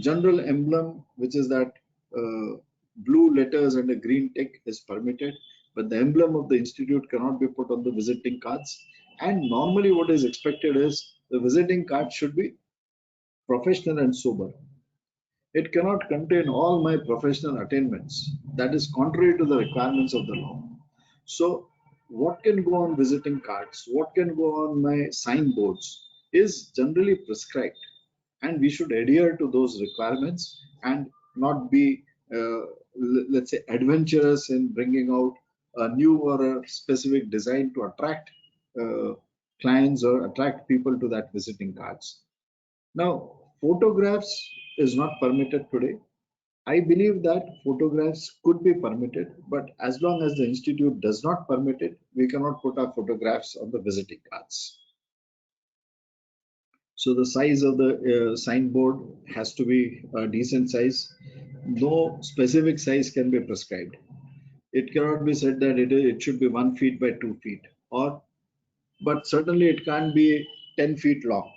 General emblem, which is that blue letters and a green tick, is permitted, but the emblem of the institute cannot be put on the visiting cards. And normally what is expected is the visiting card should be professional and sober. It cannot contain all my professional attainments. That is contrary to the requirements of the law. So what can go on visiting cards, what can go on my signboards is generally prescribed, and we should adhere to those requirements and not be, let's say, adventurous in bringing out a new or a specific design to attract clients or attract people to that visiting cards. Now, photographs is not permitted today. I believe that photographs could be permitted, but as long as the institute does not permit it, we cannot put our photographs on the visiting cards. So the size of the signboard has to be a decent size. No specific size can be prescribed. It cannot be said that it should be 1 feet by 2 feet, but certainly it can't be 10 feet long.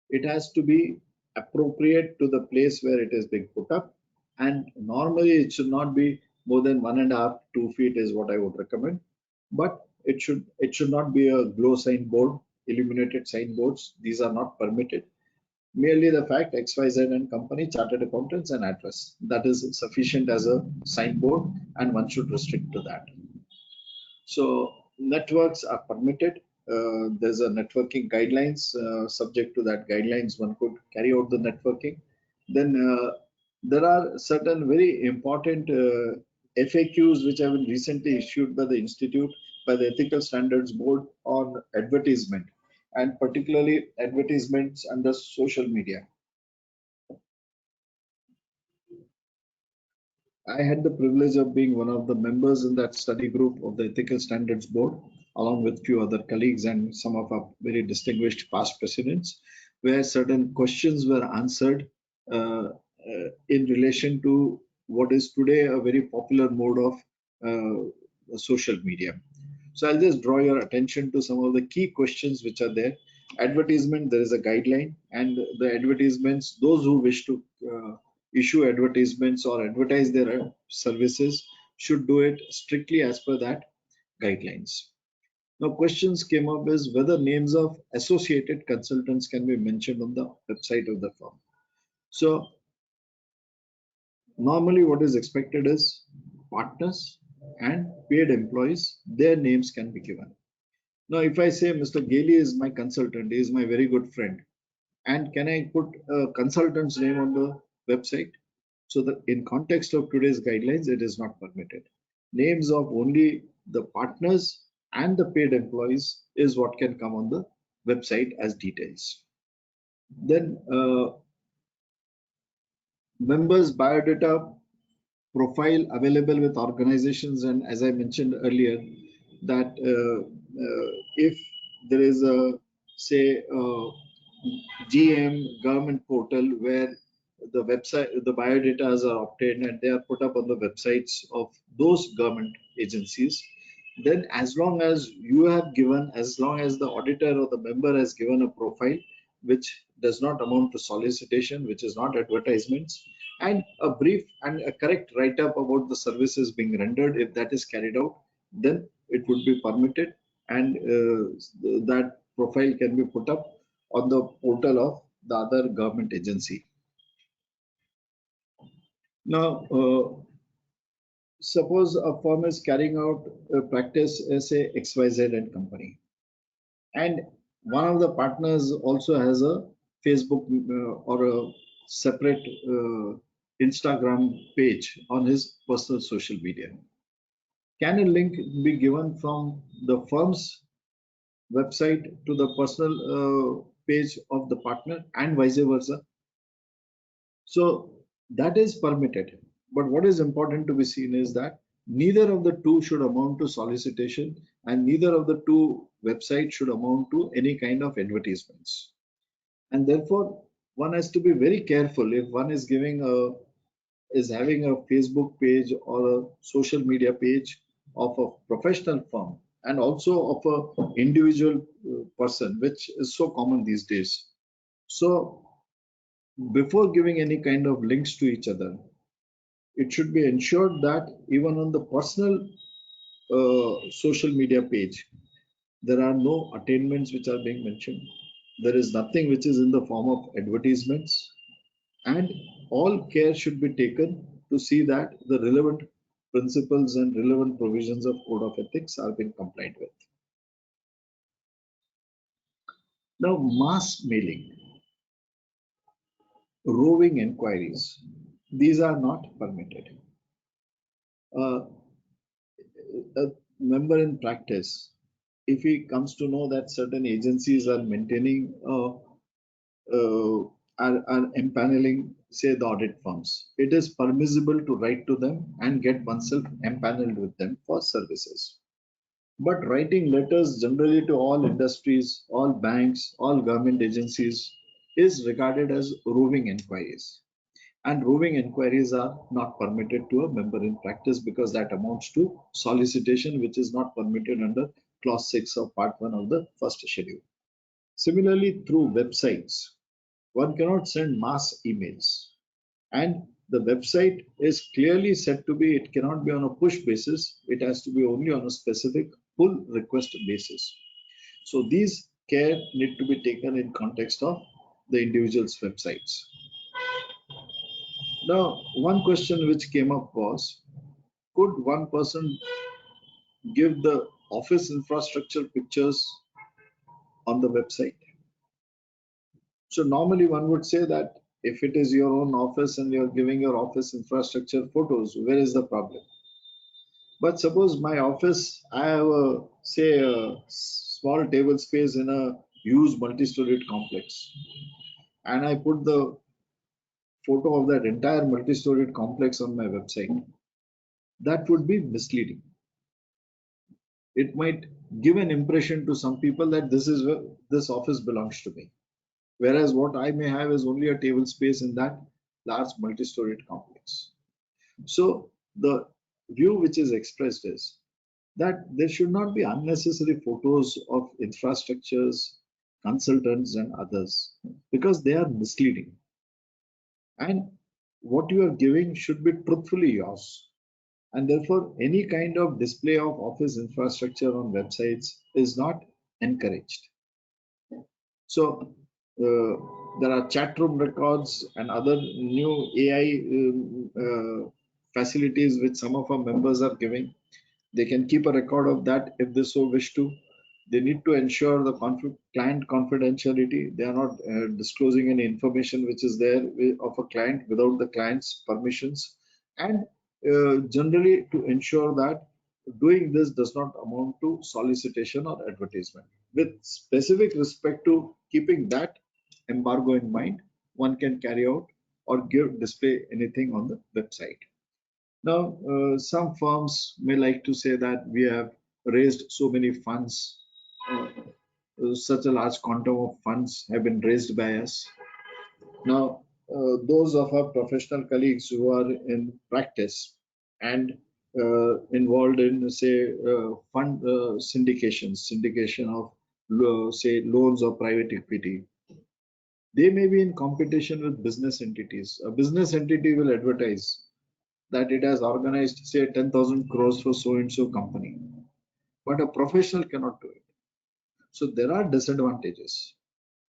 It has to be appropriate to the place where it is being put up, and normally it should not be more than 1.5 to 2 feet is what I would recommend. But it should not be a glow signboard, illuminated signboards. These are not permitted. Merely the fact XYZ and company, chartered accountants, and address. That is sufficient as a signboard, and one should restrict to that. So networks are permitted. There's a networking guidelines. Subject to that guidelines, one could carry out the networking. Then there are certain very important FAQs which have been recently issued by the Institute, by the Ethical Standards Board on advertisement, and particularly advertisements under social media. I had the privilege of being one of the members in that study group of the Ethical Standards Board, along with few other colleagues and some of our very distinguished past presidents, where certain questions were answered in relation to what is today a very popular mode of social media. So I'll just draw your attention to some of the key questions which are there. Advertisement, there is a guideline, and the advertisements, those who wish to issue advertisements or advertise their services should do it strictly as per that guidelines. Now questions came up is whether names of associated consultants can be mentioned on the website of the firm. So normally what is expected is partners and paid employees, their names can be given. Now if I say Mr. Gailey is my consultant, he is my very good friend, and can I put a consultant's name on the website? So that in context of today's guidelines, it is not permitted. Names of only the partners and the paid employees is what can come on the website as details. Then members biodata profile available with organizations, and as I mentioned earlier, that if there is a say GM government portal where the website, the biodata are obtained and they are put up on the websites of those government agencies, then as long as you have given, as long as the auditor or the member has given a profile which does not amount to solicitation, which is not advertisements, and a brief and a correct write-up about the services being rendered, if that is carried out, then it would be permitted, and that profile can be put up on the portal of the other government agency. Now, suppose a firm is carrying out a practice as a XYZ and company, and one of the partners also has a Facebook or a separate Instagram page on his personal social media. Can a link be given from the firm's website to the personal page of the partner and vice versa? So that is permitted. But what is important to be seen is that neither of the two should amount to solicitation, and neither of the two websites should amount to any kind of advertisements. And therefore, one has to be very careful if one is having a Facebook page or a social media page of a professional firm and also of an individual person, which is so common these days. So before giving any kind of links to each other, it should be ensured that even on the personal social media page, there are no attainments which are being mentioned. There is nothing which is in the form of advertisements, and all care should be taken to see that the relevant principles and relevant provisions of Code of Ethics are being complied with. Now, mass mailing, roving inquiries, these are not permitted. A member in practice, if he comes to know that certain agencies are maintaining are empaneling, say, the audit firms, it is permissible to write to them and get oneself empaneled with them for services. But writing letters generally to all industries, all banks, all government agencies is regarded as roving inquiries. And roving inquiries are not permitted to a member in practice because that amounts to solicitation, which is not permitted under Clause 6 of Part 1 of the first schedule. Similarly, through websites, One cannot send mass emails. And the website is clearly said to be, it cannot be on a push basis. It has to be only on a specific pull request basis. So these care need to be taken in context of the individual's websites. Now, one question which came up was, could one person give the office infrastructure pictures on the website? So normally one would say that if it is your own office and you're giving your office infrastructure photos, where is the problem? But suppose my office, I have say a small table space in a huge multi-storied complex, and I put the photo of that entire multi-storied complex on my website. That would be misleading. It might give an impression to some people that this is where this office belongs to me. Whereas what I may have is only a table space in that large multi-storied complex. So the view which is expressed is that there should not be unnecessary photos of infrastructures, consultants and others, because they are misleading. And what you are giving should be truthfully yours. And therefore, any kind of display of office infrastructure on websites is not encouraged. So there are chat room records and other new AI facilities which some of our members are giving. They can keep a record of that if they so wish to. They need to ensure the client confidentiality. They are not disclosing any information which is there of a client without the client's permissions. And generally to ensure that doing this does not amount to solicitation or advertisement. With specific respect to keeping that embargo in mind, one can carry out or display anything on the website. Now, some firms may like to say that we have raised so many funds, such a large quantum of funds have been raised by us. Now, those of our professional colleagues who are in practice and involved in, say, fund syndication of, say, loans or private equity, they may be in competition with business entities. A business entity will advertise that it has organized, say, 10,000 crores for so and so company, but a professional cannot do it. So there are disadvantages,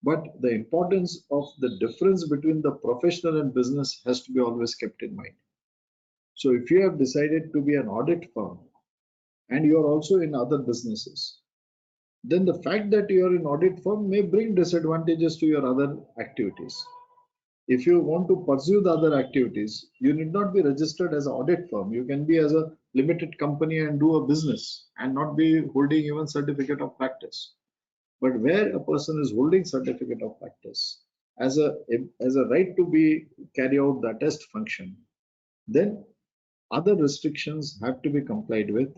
but the importance of the difference between the professional and business has to be always kept in mind. So if you have decided to be an audit firm and you are also in other businesses, then the fact that you are in audit firm may bring disadvantages to your other activities. If you want to pursue the other activities, you need not be registered as an audit firm. You can be as a limited company and do a business and not be holding even certificate of practice. But where a person is holding certificate of practice as a right to be carry out the test function, then other restrictions have to be complied with,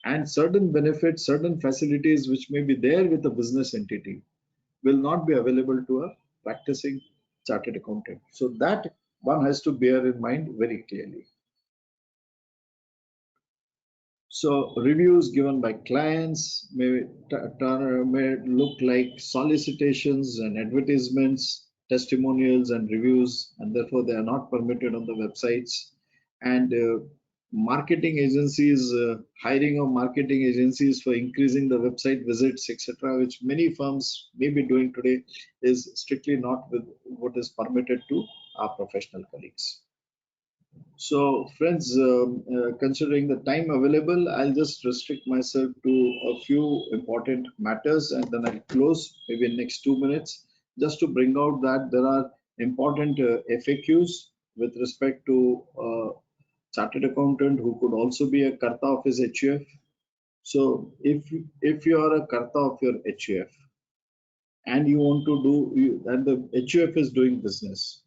and certain benefits, certain facilities which may be there with a business entity will not be available to a practicing chartered accountant. So that one has to bear in mind very clearly. So reviews given by clients may look like solicitations and advertisements, testimonials and reviews, and therefore they are not permitted on the websites. And marketing agencies, hiring of marketing agencies for increasing the website visits, etc., which many firms may be doing today, is strictly not with what is permitted to our professional colleagues. So friends, considering the time available, I'll just restrict myself to a few important matters and then I'll close maybe in next 2 minutes, just to bring out that there are important FAQs with respect to chartered accountant who could also be a Karta of his HUF. So if you are a Karta of your HUF and you want to do, and the HUF is doing business,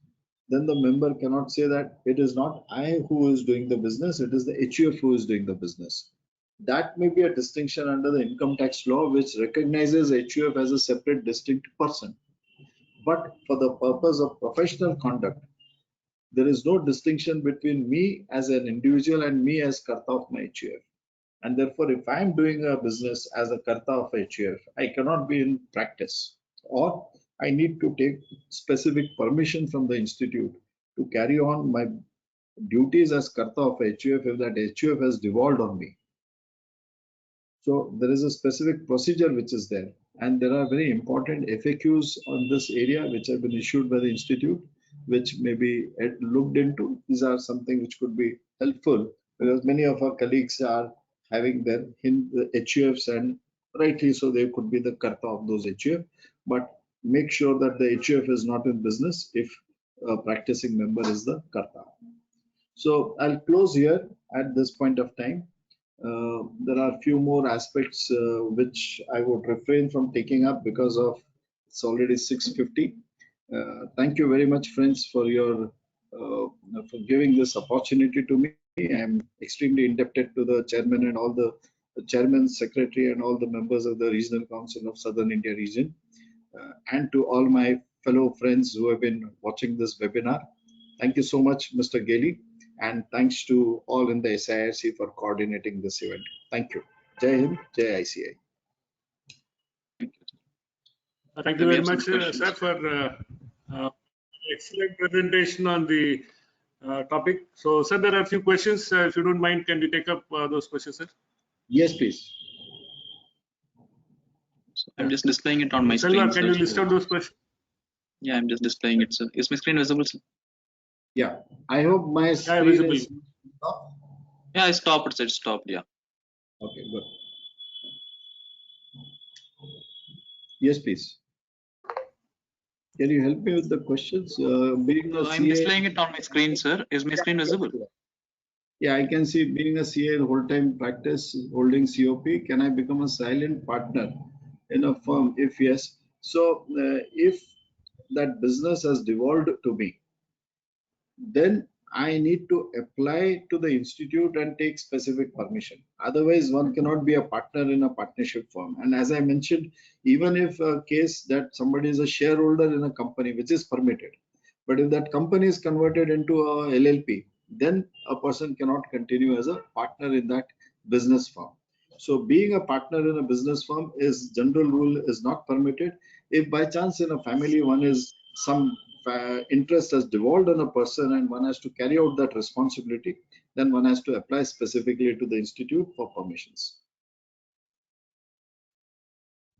then the member cannot say that it is not I who is doing the business, it is the HUF who is doing the business. That may be a distinction under the income tax law, which recognizes HUF as a separate distinct person. But for the purpose of professional conduct, there is no distinction between me as an individual and me as Karta of my HUF. And therefore, if I am doing a business as a Karta of HUF, I cannot be in practice. Or I need to take specific permission from the institute to carry on my duties as Karta of HUF if that HUF has devolved on me. So there is a specific procedure which is there, and there are very important FAQs on this area which have been issued by the institute, which may be looked into. These are something which could be helpful because many of our colleagues are having their HUFs, and rightly so they could be the Karta of those HUF, but make sure that the HUF is not in business if a practicing member is the Karta. So I'll close here at this point of time. There are a few more aspects which I would refrain from taking up because of it's already 6:50. Thank you very much, friends, for your for giving this opportunity to me. I'm extremely indebted to the chairman and all the chairman, secretary, and all the members of the Regional Council of Southern India region, and to all my fellow friends who have been watching this webinar. Thank you so much, Mr. Gailey. And thanks to all in the SIRC for coordinating this event. Thank you. Jai Hind, Jai ICAI. Thank you very much, sir, for excellent presentation on the topic. So, sir, there are a few questions. If you don't mind, can we take up those questions, sir? Yes, please. So I'm just displaying it on my Selva, screen. can you list out those questions? Yeah, I'm just displaying it. So is my screen visible, sir? Yeah, I hope my screen visible. is up. Yeah, I stopped. It stopped. Yeah. Okay, good. Yes, please. Can you help me with the questions? Being a So I'm displaying it on my screen, sir. Is my screen visible? Yeah, I can see being a CA in whole-time practice, holding COP, can I become a silent partner in a firm? If yes, so if that business has devolved to me, then I need to apply to the institute and take specific permission. Otherwise, one cannot be a partner in a partnership firm. And as I mentioned, even if a case that somebody is a shareholder in a company, which is permitted, but if that company is converted into a LLP, then a person cannot continue as a partner in that business firm. So being a partner in a business firm is general rule is not permitted. If by chance in a family one is some interest has devolved on a person and one has to carry out that responsibility, then one has to apply specifically to the institute for permissions.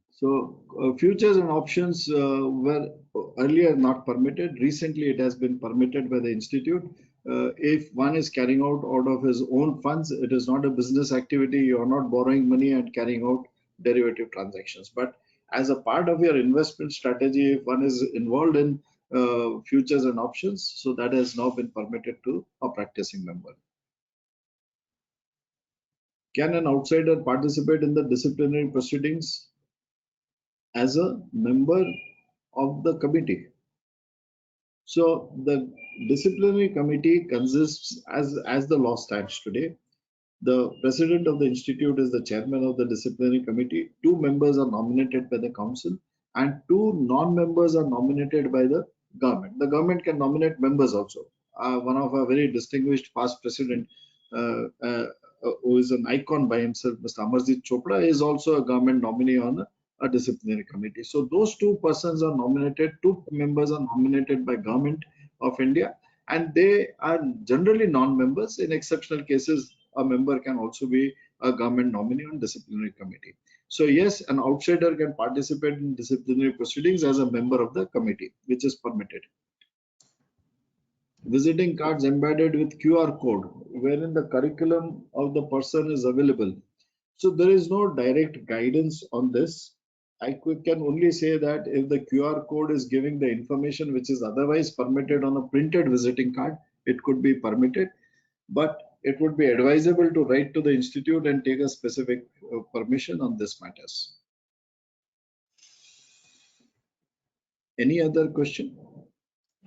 So futures and options were earlier not permitted. Recently, it has been permitted by the institute. If one is carrying out of his own funds, it is not a business activity. You are not borrowing money and carrying out derivative transactions. But as a part of your investment strategy, if one is involved in futures and options, so that has now been permitted to a practicing member. Can an outsider participate in the disciplinary proceedings as a member of the committee? So the disciplinary committee consists, as the law stands today, the president of the institute is the chairman of the disciplinary committee. 2 members are nominated by the council and 2 non-members are nominated by the government. The government can nominate members also. One of our very distinguished past president, who is an icon by himself, Mr. Amarjit Chopra, is also a government nominee on a disciplinary committee. So those 2 persons are nominated, 2 members are nominated by Government of India, and they are generally non-members. In exceptional cases, a member can also be a government nominee on disciplinary committee. So yes, an outsider can participate in disciplinary proceedings as a member of the committee, which is permitted. Visiting cards embedded with QR code, wherein the curriculum of the person is available. So there is no direct guidance on this. I can only say that if the QR code is giving the information which is otherwise permitted on a printed visiting card, it could be permitted, but it would be advisable to write to the institute and take a specific permission on this matters. Any other question?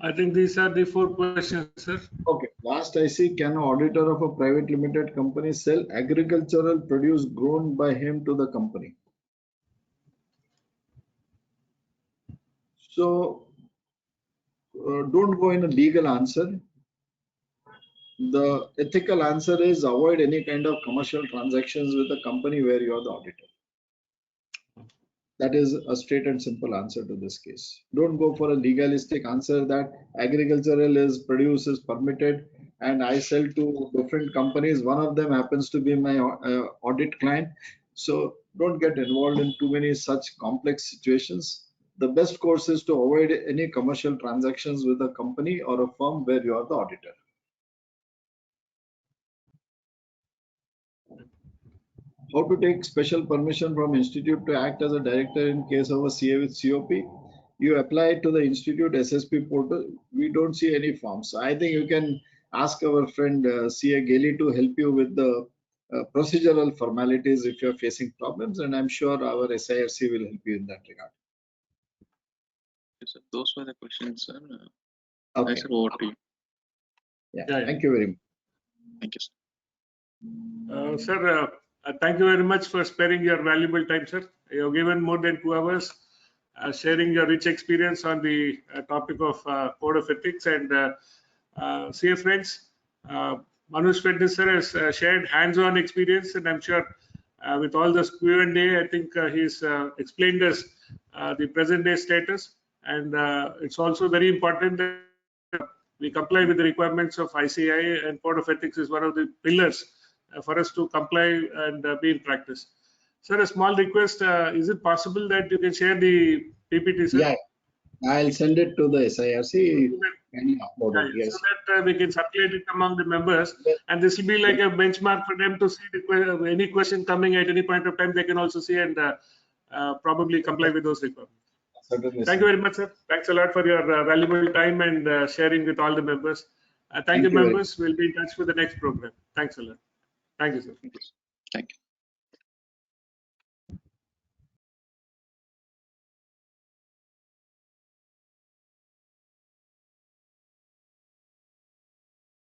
I think these are the 4 questions, sir. Okay, last I see, can an auditor of a private limited company sell agricultural produce grown by him to the company? So don't go in a legal answer. The ethical answer is avoid any kind of commercial transactions with the company where you are the auditor. That is a straight and simple answer to this case. Don't go for a legalistic answer that agricultural produce is permitted and I sell to different companies. One of them happens to be my audit client. So don't get involved in too many such complex situations. The best course is to avoid any commercial transactions with a company or a firm where you are the auditor. How to take special permission from institute to act as a director in case of a CA with COP? You apply to the institute SSP portal. We don't see any forms. I think you can ask our friend CA Gailey to help you with the procedural formalities if you're facing problems, and I'm sure our SIRC will help you in that regard. Yes, sir. Those were the questions, sir. Okay. Sir, over to you. Yeah. Yeah. Thank you very much. Thank you, sir. Sir, thank you very much for sparing your valuable time, sir. You have given more than 2 hours sharing your rich experience on the topic of Code of Ethics. And CA friends, Manoj Fadnis sir has shared hands-on experience, and I'm sure with all this Q&A, I think he's explained us the present-day status. And it's also very important that we comply with the requirements of ICAI, and Code of Ethics is one of the pillars for us to comply and be in practice. Sir, a small request, is it possible that you can share the PPT, sir? Yeah, I'll send it to the SIRC and upload it. Yes. So that we can circulate it among the members, and this will be like a benchmark for them to see any question coming at any point of time. They can also see and probably comply with those requirements. Certainly. Thank you very much, sir. Thanks a lot for your valuable time and sharing with all the members. Thank you, members. We'll be in touch with the next program. Thanks a lot. Thank you, sir. Thank you.